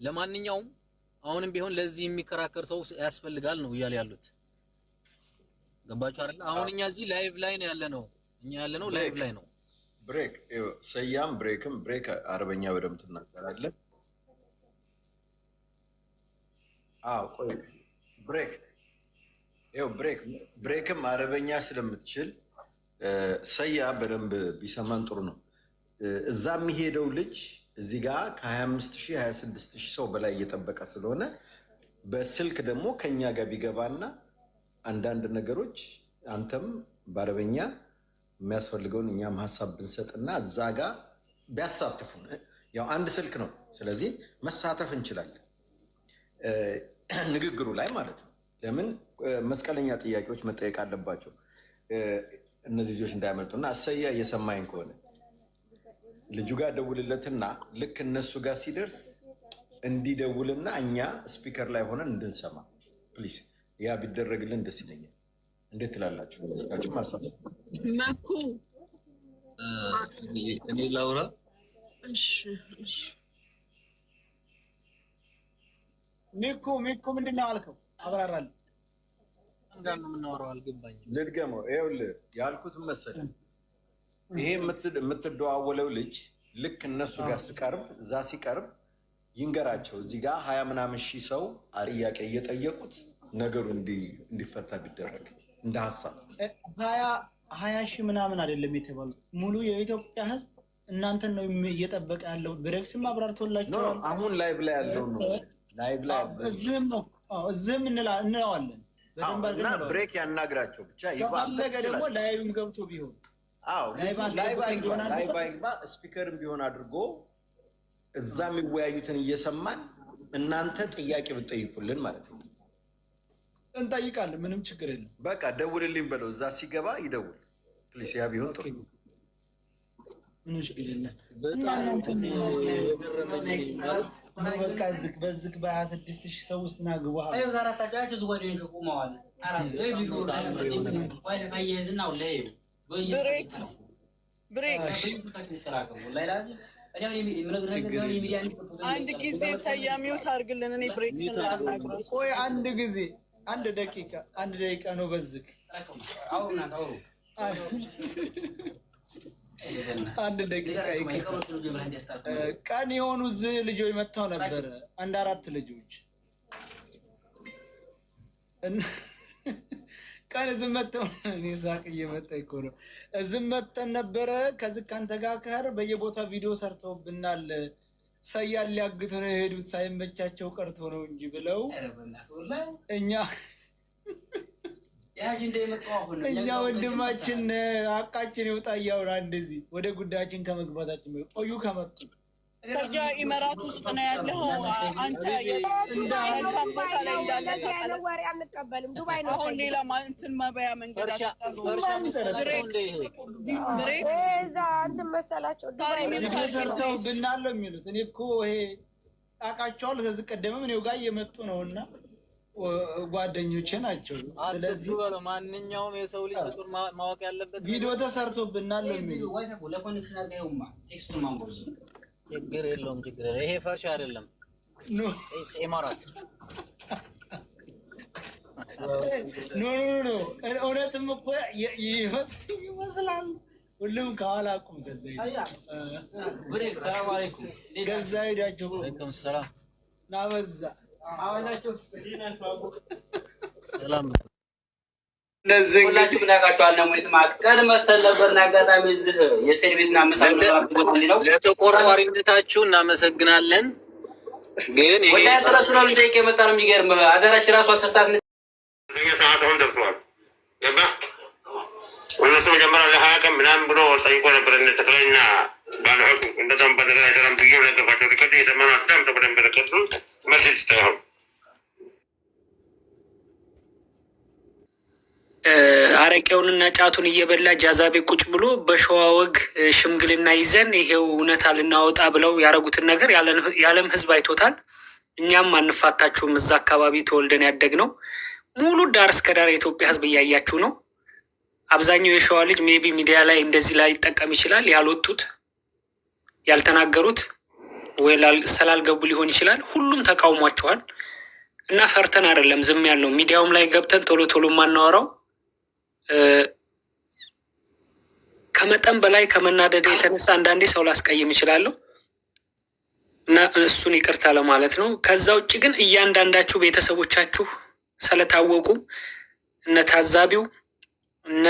ለማንኛውም አሁንም ቢሆን ለዚህ የሚከራከር ሰው ያስፈልጋል ነው እያለ ያሉት። ገባችሁ አይደል? አሁን እኛ እዚህ ላይቭ ላይ ነው ያለነው። እኛ ያለነው ላይቭ ላይ ነው። ብሬክ ሰያም ብሬክም ብሬክ አረበኛ በደምብ ትናገራለህ? አዎ ቆይ ብሬክም አረበኛ ስለምትችል ሰያ በደንብ ቢሰማን ጥሩ ነው። እዛ የሚሄደው ልጅ እዚህ ጋር ከ25,000 26,000 ሰው በላይ እየጠበቀ ስለሆነ በስልክ ደግሞ ከኛ ጋር ቢገባና አንዳንድ ነገሮች አንተም በአረበኛ የሚያስፈልገውን እኛም ሀሳብ ብንሰጥና እዛ ጋር ቢያሳትፉን፣ ያው አንድ ስልክ ነው። ስለዚህ መሳተፍ እንችላለን ንግግሩ ላይ ማለት ነው። ለምን መስቀለኛ ጥያቄዎች መጠየቅ አለባቸው እነዚህ ልጆች እንዳያመልጡና እሰያ እየሰማኝ ከሆነ ልጁ ጋር ደውልለትና ልክ እነሱ ጋር ሲደርስ እንዲደውልና እኛ ስፒከር ላይ ሆነን እንድንሰማ ፕሊዝ። ያ ቢደረግልን ደስ ይለኛል። እንዴት ትላላችሁ? ሀሳብ መኩ እኔ ላውራ። ሚኩ ምንድን ነው አልከው? አብራራለሁ። ጋር ነው የምናወራው። አልገባኝም። ልድገመው። ይኸውልህ ያልኩትን መሰለህ። ይሄ የምትደዋወለው ልጅ ልክ እነሱ ጋር ሲቀርብ እዛ ሲቀርብ ይንገራቸው። እዚህ ጋር 20 ምናምን ሺህ ሰው ጥያቄ እየጠየቁት ነገሩ እንዲፈታ ቢደረግ እንደ ሀሳብ 20 ሺህ ምናምን አይደለም የተባሉት። ሙሉ የኢትዮጵያ ሕዝብ እናንተን ነው እየጠበቀ ያለው። ብሬክስም አብራርቶላቸዋል። አሁን ላይቭ ላይ ያለው ነው። ላይቭ ላይ እዚህም እንለዋለን። በደንብ አድርገን ነው። ብሬክ ያናግራቸው ብቻ ይባለገ ደግሞ ላይቭም ገብቶ ቢሆን ላይቭ አይግባ ስፒከርም ቢሆን አድርጎ እዛ የሚወያዩትን እየሰማን እናንተ ጥያቄ ብትጠይቁልን ማለት ነው። እንጠይቃለን። ምንም ችግር የለም። በቃ ደውልልኝ በለው። እዛ ሲገባ ይደውል ፕሊስ። ያ ቢሆን ጥሩ። ምንም ችግር የለም። በቃ በዝግ በ26,000 ሰው ውስጥ ናግባ አንድ ጊዜ ሰያሚውት አድርግልን። እኔ ብሬክስ ላናግረው። ቆይ አንድ ጊዜ አንድ ደቂቃ ነው። በዝግ አንድ ደቂቃ ቀን የሆኑ እዚህ ልጆች መጥተው ነበረ። 1-4 ልጆች ቀን እዚህ መጥተው እኔ ሳቅ እየመጣ እኮ ነው። እዚህ መጥተን ነበረ። ከዚህ ከአንተ ጋር በየቦታ ቪዲዮ ሰርተውብናል። ሰያን ሊያግቱ ነው የሄዱት ሳይመቻቸው ቀርቶ ነው እንጂ ብለው እኛ ወንድማችን አቃችን ይውጣ እያወራ እንደዚህ ወደ ጉዳያችን ከመግባታችን ቆዩ። ከመጡ ከዚያ ኢመራት ውስጥ ነው ያለው። አንተ መልካም ቦታ ላይ እንዳለ ታውቃለህ። ወሬ አንቀበልም። ዱባይ ነው። አሁን ሌላ እንትን መበያ መንገድ እንትን መሰላቸው ዱባይ ሰርተው ብናለው የሚሉት እኔ እኮ ይሄ አውቃቸዋለሁ። ከዚህ ቀደምም እኔው ጋር እየመጡ ነውና ጓደኞቼ ናቸው። ስለዚህ ማንኛውም የሰው ልጅ ፍጡር ማወቅ ያለበት ቪዲዮ ተሰርቶብናል የሚሉ ችግር የለውም። ይሄ ፈርሻ አይደለም ኢማራት ኖ እውነትም እኮ ይመስላል። ሁሉም ከኋላ አቁም። ገዛ ሄዳቸው ሰላም ናበዛ ሰላም እነዚህ ሁላችሁ ብላቃቸዋል ነው ማለት ማለት ቀድመተን ነበርና አጋጣሚ እዚህ የሴድ ቤት እና ለተቆርቋሪነታችሁ እናመሰግናለን። ግን ወደ ሰላም ነው ልጠይቅ የመጣ ነው። የሚገርም አገራችን ራሱ አሰሳት ሰዓት አሁን ደርሷል። ገባ እነሱ መጀመሪያ ለሀያ ቀን ምናምን ብሎ ጠይቆ ነበር። እነ ተክለኛ ባለሑቱ እንደዛም በነገር አይሰራም ብዬ ነገርኳቸው። ሪከርድ የሰማኑ አዳም ተበደንብ ሪከርዱ መልስ ይስተያሉ አረቄውንና ጫቱን እየበላ ጃዛቤ ቁጭ ብሎ በሸዋ ወግ ሽምግልና ይዘን ይሄው እውነታ ልናወጣ ብለው ያደረጉትን ነገር የዓለም ሕዝብ አይቶታል። እኛም አንፋታችሁም። እዛ አካባቢ ተወልደን ያደግነው ሙሉ ዳር እስከ ዳር የኢትዮጵያ ሕዝብ እያያችሁ ነው። አብዛኛው የሸዋ ልጅ ሜቢ ሚዲያ ላይ እንደዚህ ላይ ይጠቀም ይችላል። ያልወጡት ያልተናገሩት ወይ ስላልገቡ ሊሆን ይችላል። ሁሉም ተቃውሟቸዋል እና ፈርተን አይደለም ዝም ያልነው። ሚዲያውም ላይ ገብተን ቶሎ ቶሎ ማናወራው ከመጠን በላይ ከመናደድ የተነሳ አንዳንዴ ሰው ላስቀይም ይችላለሁ እና እሱን ይቅርታ ለማለት ነው። ከዛ ውጭ ግን እያንዳንዳችሁ ቤተሰቦቻችሁ ስለታወቁ እነ ታዛቢው እነ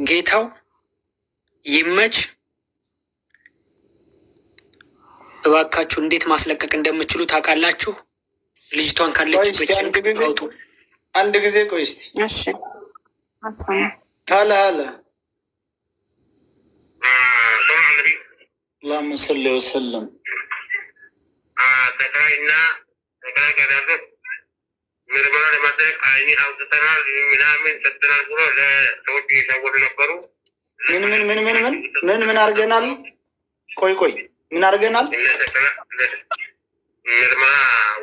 ጌታው ይመች እባካችሁ እንዴት ማስለቀቅ እንደምችሉ ታውቃላችሁ። ልጅቷን ካለችበት አውጡ። አንድ ጊዜ ቆይ እስቲ። እሺ ሀላ اللهم صل وسلم ተክራይና ተክራይ ቀዳዶት ምርመራ ለማድረግ አይኒ አውጥተናል ምናምን ሰጥተናል ብሎ ለሰዎች እየሸወዱ ነበሩ። ምን አድርገናል? ቆይ ምን አድርገናል? ምርመራ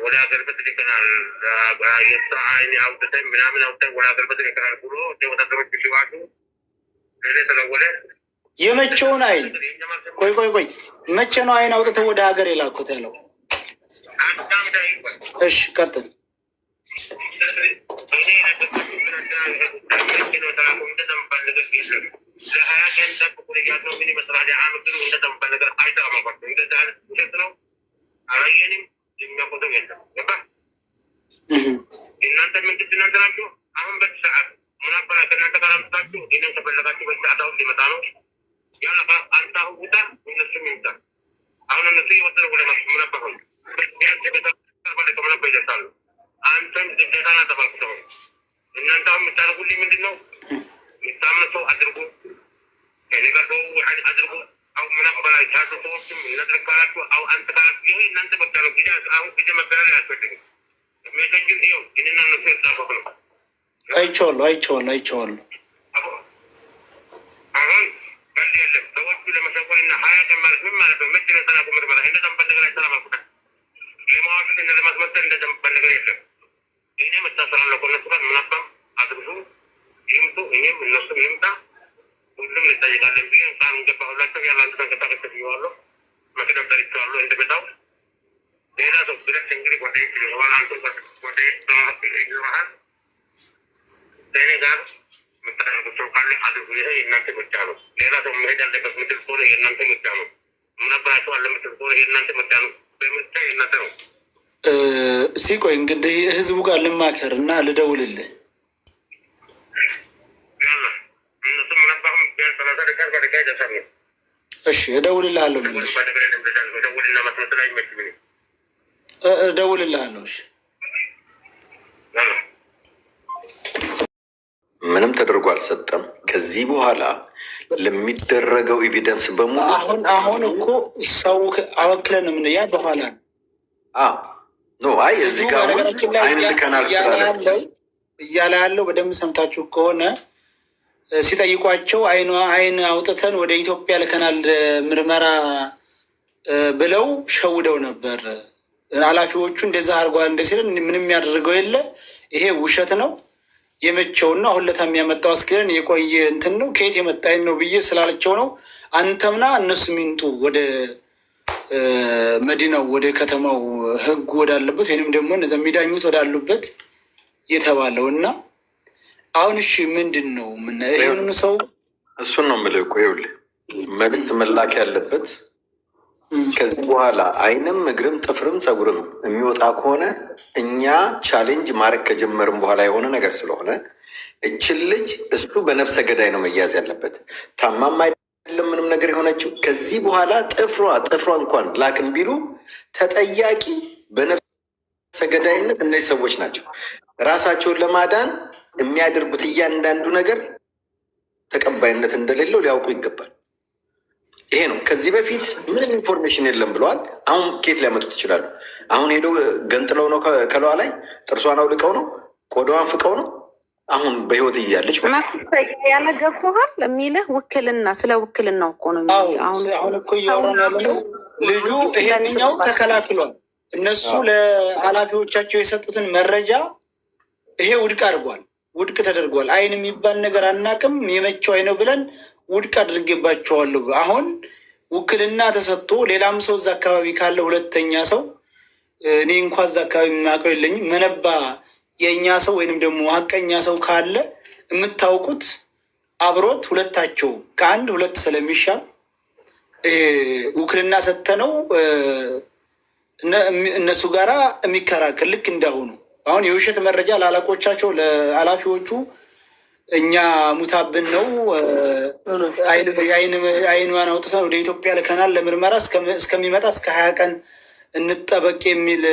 ወደ ሀገር ቤት ልከናል። የእሷ አይኒ አውጥተን ምናምን አውጥተን ወደ ሀገር ቤት ልከናል ብሎ ወታደሮች ሲዋሹ ተደወለ። የመቼውን አይን? ቆይ መቼ ነው አይን አውጥተው ወደ ሀገር የላኩት ያለው? እሺ ቀጥል። እናንተ ምንድን ትናገራችሁ? አሁን በዚህ ሰዓት ምናበላ ከእናንተ ጋር አምጥታችሁ ይህንን ከፈለጋችሁ በዚህ ሰዓት አሁን ሊመጣ ነው ያለ አንተ አሁን ውጣ፣ እነሱም ይውጣ። አሁን እነሱ እየወሰደ ወደ መስ ምናበሆ ቢያንስ ቤተሰብ ከመነበ ይደርሳሉ። አንተም ግዴታና ተባልኩተው እናንተ አሁን የምታደርጉልኝ ምንድን ነው? የምታምነ ሰው አድርጉ፣ ከኔ ጋር ሰው አድርጉ። አሁን ምናበላ ቻቱ ሰዎችም እናድርግ ካላችሁ አሁ አንተ ካላችሁ ይህ እናንተ መብት ነው። ጊዜ አሁን ጊዜ መገለል አያስፈልግም። ሜሴጅን ይኸው ይህንና እነሱ የተጻፈው ነው። አይቼዋለሁ። አሁን ቀልድ የለም። ሰዎቹ ለመሸወል እና ሀያ ቀን ማለት ምን ማለት ነው? መቼ ነው የተላኩ ምርመራ? እንደዛምባል ነገር አይሰራማኩታል። ለማዋሸት እና ለማስመሰል እንደዛምባል ነገር የለም። እኔ መታሰራለሁ ከእነሱ ጋር ምናባም አድርሱ ይምጡ፣ እኔም እነሱም ይምጣ፣ ሁሉም እንጠይቃለን ብዬ ቃል እንገባሁላቸው። ያላንዱ ተንቀሳቀስ ብዬዋለሁ። መክደብ ደርቼዋለሁ። እንደመጣው ሌላ ሰው ብለሽ እንግዲህ ጓደኞች ይሆናል። አንዱ ጓደኞች ይሆናል ከእኔ ጋር የምታደርጉት ሰው ካለ አድርጉ። ይሄ የእናንተ ምርጫ ነው። ሌላ ሰው መሄድ ያለበት ምድር ከሆነ የእናንተ ምርጫ ነው። ምናባቸው አለ ምድር ከሆነ የእናንተ ምርጫ ነው። በምርጫ የእናንተ ነው። ሲቆይ እንግዲህ ህዝቡ ጋር ልማከር እና ልደውልልህ። ያለ እነሱ ምናባሁም ቢያንስ 30 ደቂቃ በደቂቃ ይደርሳሉ። እሺ እደውልልሃለሁ። ደውልና መስመት ላይ መች እደውልልሃለሁ። እሺ ምንም ተደርጎ አልሰጠም። ከዚህ በኋላ ለሚደረገው ኤቪደንስ በሙሉ አሁን እኮ ሰው አወክለን ምን ያ በኋላ ኖ አይ እዚህ ጋር አይን ልከናል እያለ ያለው በደንብ ሰምታችሁ ከሆነ ሲጠይቋቸው አይን አውጥተን ወደ ኢትዮጵያ ልከናል ምርመራ ብለው ሸውደው ነበር። ኃላፊዎቹ እንደዛ አድርጓል እንደ ሲል ምንም ያደርገው የለ ይሄ ውሸት ነው የመቼውን ነው። አሁን ለታ የሚያመጣው አስክሬን የቆየ እንትን ነው ከየት የመጣኝ ነው ብዬ ስላለቸው ነው። አንተምና እነሱ ሚንጡ ወደ መዲናው ወደ ከተማው ህጉ ወዳለበት ወይንም ደግሞ እነዛ የሚዳኙት ወዳሉበት የተባለው እና አሁን እሺ ምንድን ነው ምን ይህንኑ ሰው እሱን ነው የምልህ እኮ ይኸውልህ መልዕክት መላክ ያለበት ከዚህ በኋላ አይንም እግርም ጥፍርም ፀጉርም የሚወጣ ከሆነ እኛ ቻሌንጅ ማድረግ ከጀመርም በኋላ የሆነ ነገር ስለሆነ እችን ልጅ እሱ በነፍሰ ገዳይ ነው መያዝ ያለበት። ታማም አይደለም ምንም ነገር የሆነችው። ከዚህ በኋላ ጥፍሯ እንኳን ላክም ቢሉ ተጠያቂ በነፍሰ ገዳይነት እነዚህ ሰዎች ናቸው። ራሳቸውን ለማዳን የሚያደርጉት እያንዳንዱ ነገር ተቀባይነት እንደሌለው ሊያውቁ ይገባል። ይሄ ነው። ከዚህ በፊት ምንም ኢንፎርሜሽን የለም ብለዋል። አሁን ኬት ሊያመጡት ይችላሉ? አሁን ሄደው ገንጥለው ነው ከለዋ ላይ ጥርሷን አውልቀው ነው ቆዳዋን ፍቀው ነው አሁን በህይወት እያለች ያለ ገብቶሃል የሚልህ ውክልና ስለ ውክልናው እኮ ነው። አሁን እኮ እያወራን ያለ ነው። ልጁ ይሄንኛው ተከላክሏል። እነሱ ለኃላፊዎቻቸው የሰጡትን መረጃ ይሄ ውድቅ አድርጓል። ውድቅ ተደርጓል። አይን የሚባል ነገር አናቅም የመቸው አይ ነው ብለን ውድቅ አድርጌባቸዋለሁ። አሁን ውክልና ተሰጥቶ ሌላም ሰው እዛ አካባቢ ካለ ሁለተኛ ሰው እኔ እንኳ እዛ አካባቢ የማውቀው የለኝም መነባ የእኛ ሰው ወይንም ደግሞ ሀቀኛ ሰው ካለ የምታውቁት አብሮት ሁለታቸው ከአንድ ሁለት ስለሚሻል ውክልና ሰጥተነው እነሱ ጋራ የሚከራከር ልክ እንዳሁኑ አሁን የውሸት መረጃ ለአለቆቻቸው ለኃላፊዎቹ እኛ ሙታብን ነው አይኗን አውጥተን ወደ ኢትዮጵያ ልከናል ለምርመራ እስከሚመጣ እስከ 20 ቀን እንጠበቅ የሚል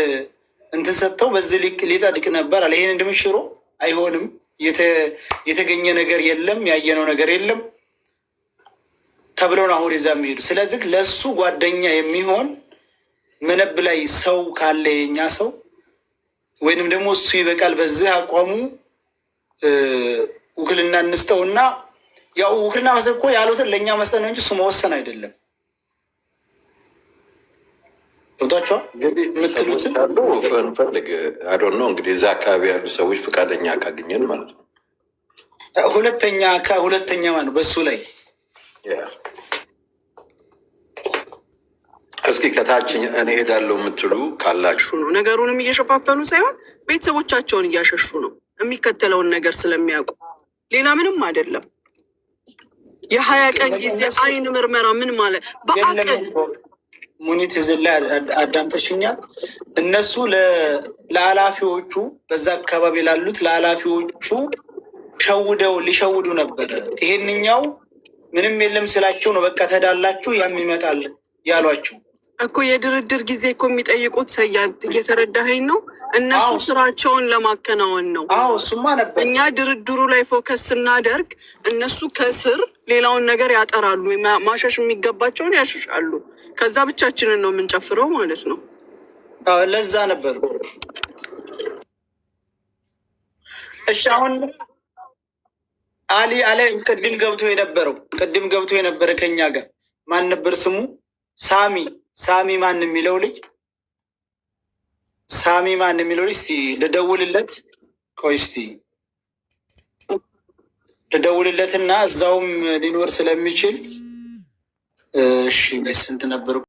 እንትን ሰጥተው በዚህ ሊጠድቅ ነበር አለ። ይሄን እንደምሽሮ አይሆንም። የተገኘ ነገር የለም፣ ያየነው ነገር የለም ተብለው ነው አሁን ይዛ የሚሄዱ። ስለዚህ ለሱ ጓደኛ የሚሆን መነብ ላይ ሰው ካለ የኛ ሰው ወይንም ደግሞ እሱ ይበቃል በዚህ አቋሙ ውክልና እንስጠውና ያው ውክልና መስጠት እኮ ያሉትን ለእኛ መስጠት ነው እንጂ እሱ መወሰን አይደለም። ገብቷቸዋል የምትሉትን እንፈልግ አዶን ነው እንግዲህ እዛ አካባቢ ያሉ ሰዎች ፈቃደኛ ካገኘን ማለት ነው። ሁለተኛ ማለት ነው በሱ ላይ እስኪ ከታች እኔ ሄዳለሁ የምትሉ ካላችሁ ነው። ነገሩንም እየሸፋፈኑ ሳይሆን ቤተሰቦቻቸውን እያሸሹ ነው የሚከተለውን ነገር ስለሚያውቁ ሌላ ምንም አይደለም። የ20 ቀን ጊዜ አይን ምርመራ ምን ማለት በአቀል ሙኒት ዝላ አዳምጠሽኛል። እነሱ ለኃላፊዎቹ በዛ አካባቢ ላሉት ለኃላፊዎቹ ሊሸውዱ ነበር። ይሄንኛው ምንም የለም ስላቸው ነው በቃ ተዳላችሁ ያም ይመጣል ያሏቸው እኮ የድርድር ጊዜ እኮ የሚጠይቁት ሰያት እየተረዳኸኝ ነው። እነሱ ስራቸውን ለማከናወን ነው። እሱማ ነበር። እኛ ድርድሩ ላይ ፎከስ ስናደርግ እነሱ ከስር ሌላውን ነገር ያጠራሉ፣ ማሸሽ የሚገባቸውን ያሸሻሉ። ከዛ ብቻችንን ነው የምንጨፍረው ማለት ነው። ለዛ ነበር። እሺ አሁን አሊ ቅድም ገብቶ የነበረ ከኛ ጋር ማን ነበር ስሙ? ሳሚ ማን የሚለው ልጅ እስቲ ልደውልለት። ቆይ እስቲ ልደውልለትና እዛውም ሊኖር ስለሚችል እሺ ስንት ነበር?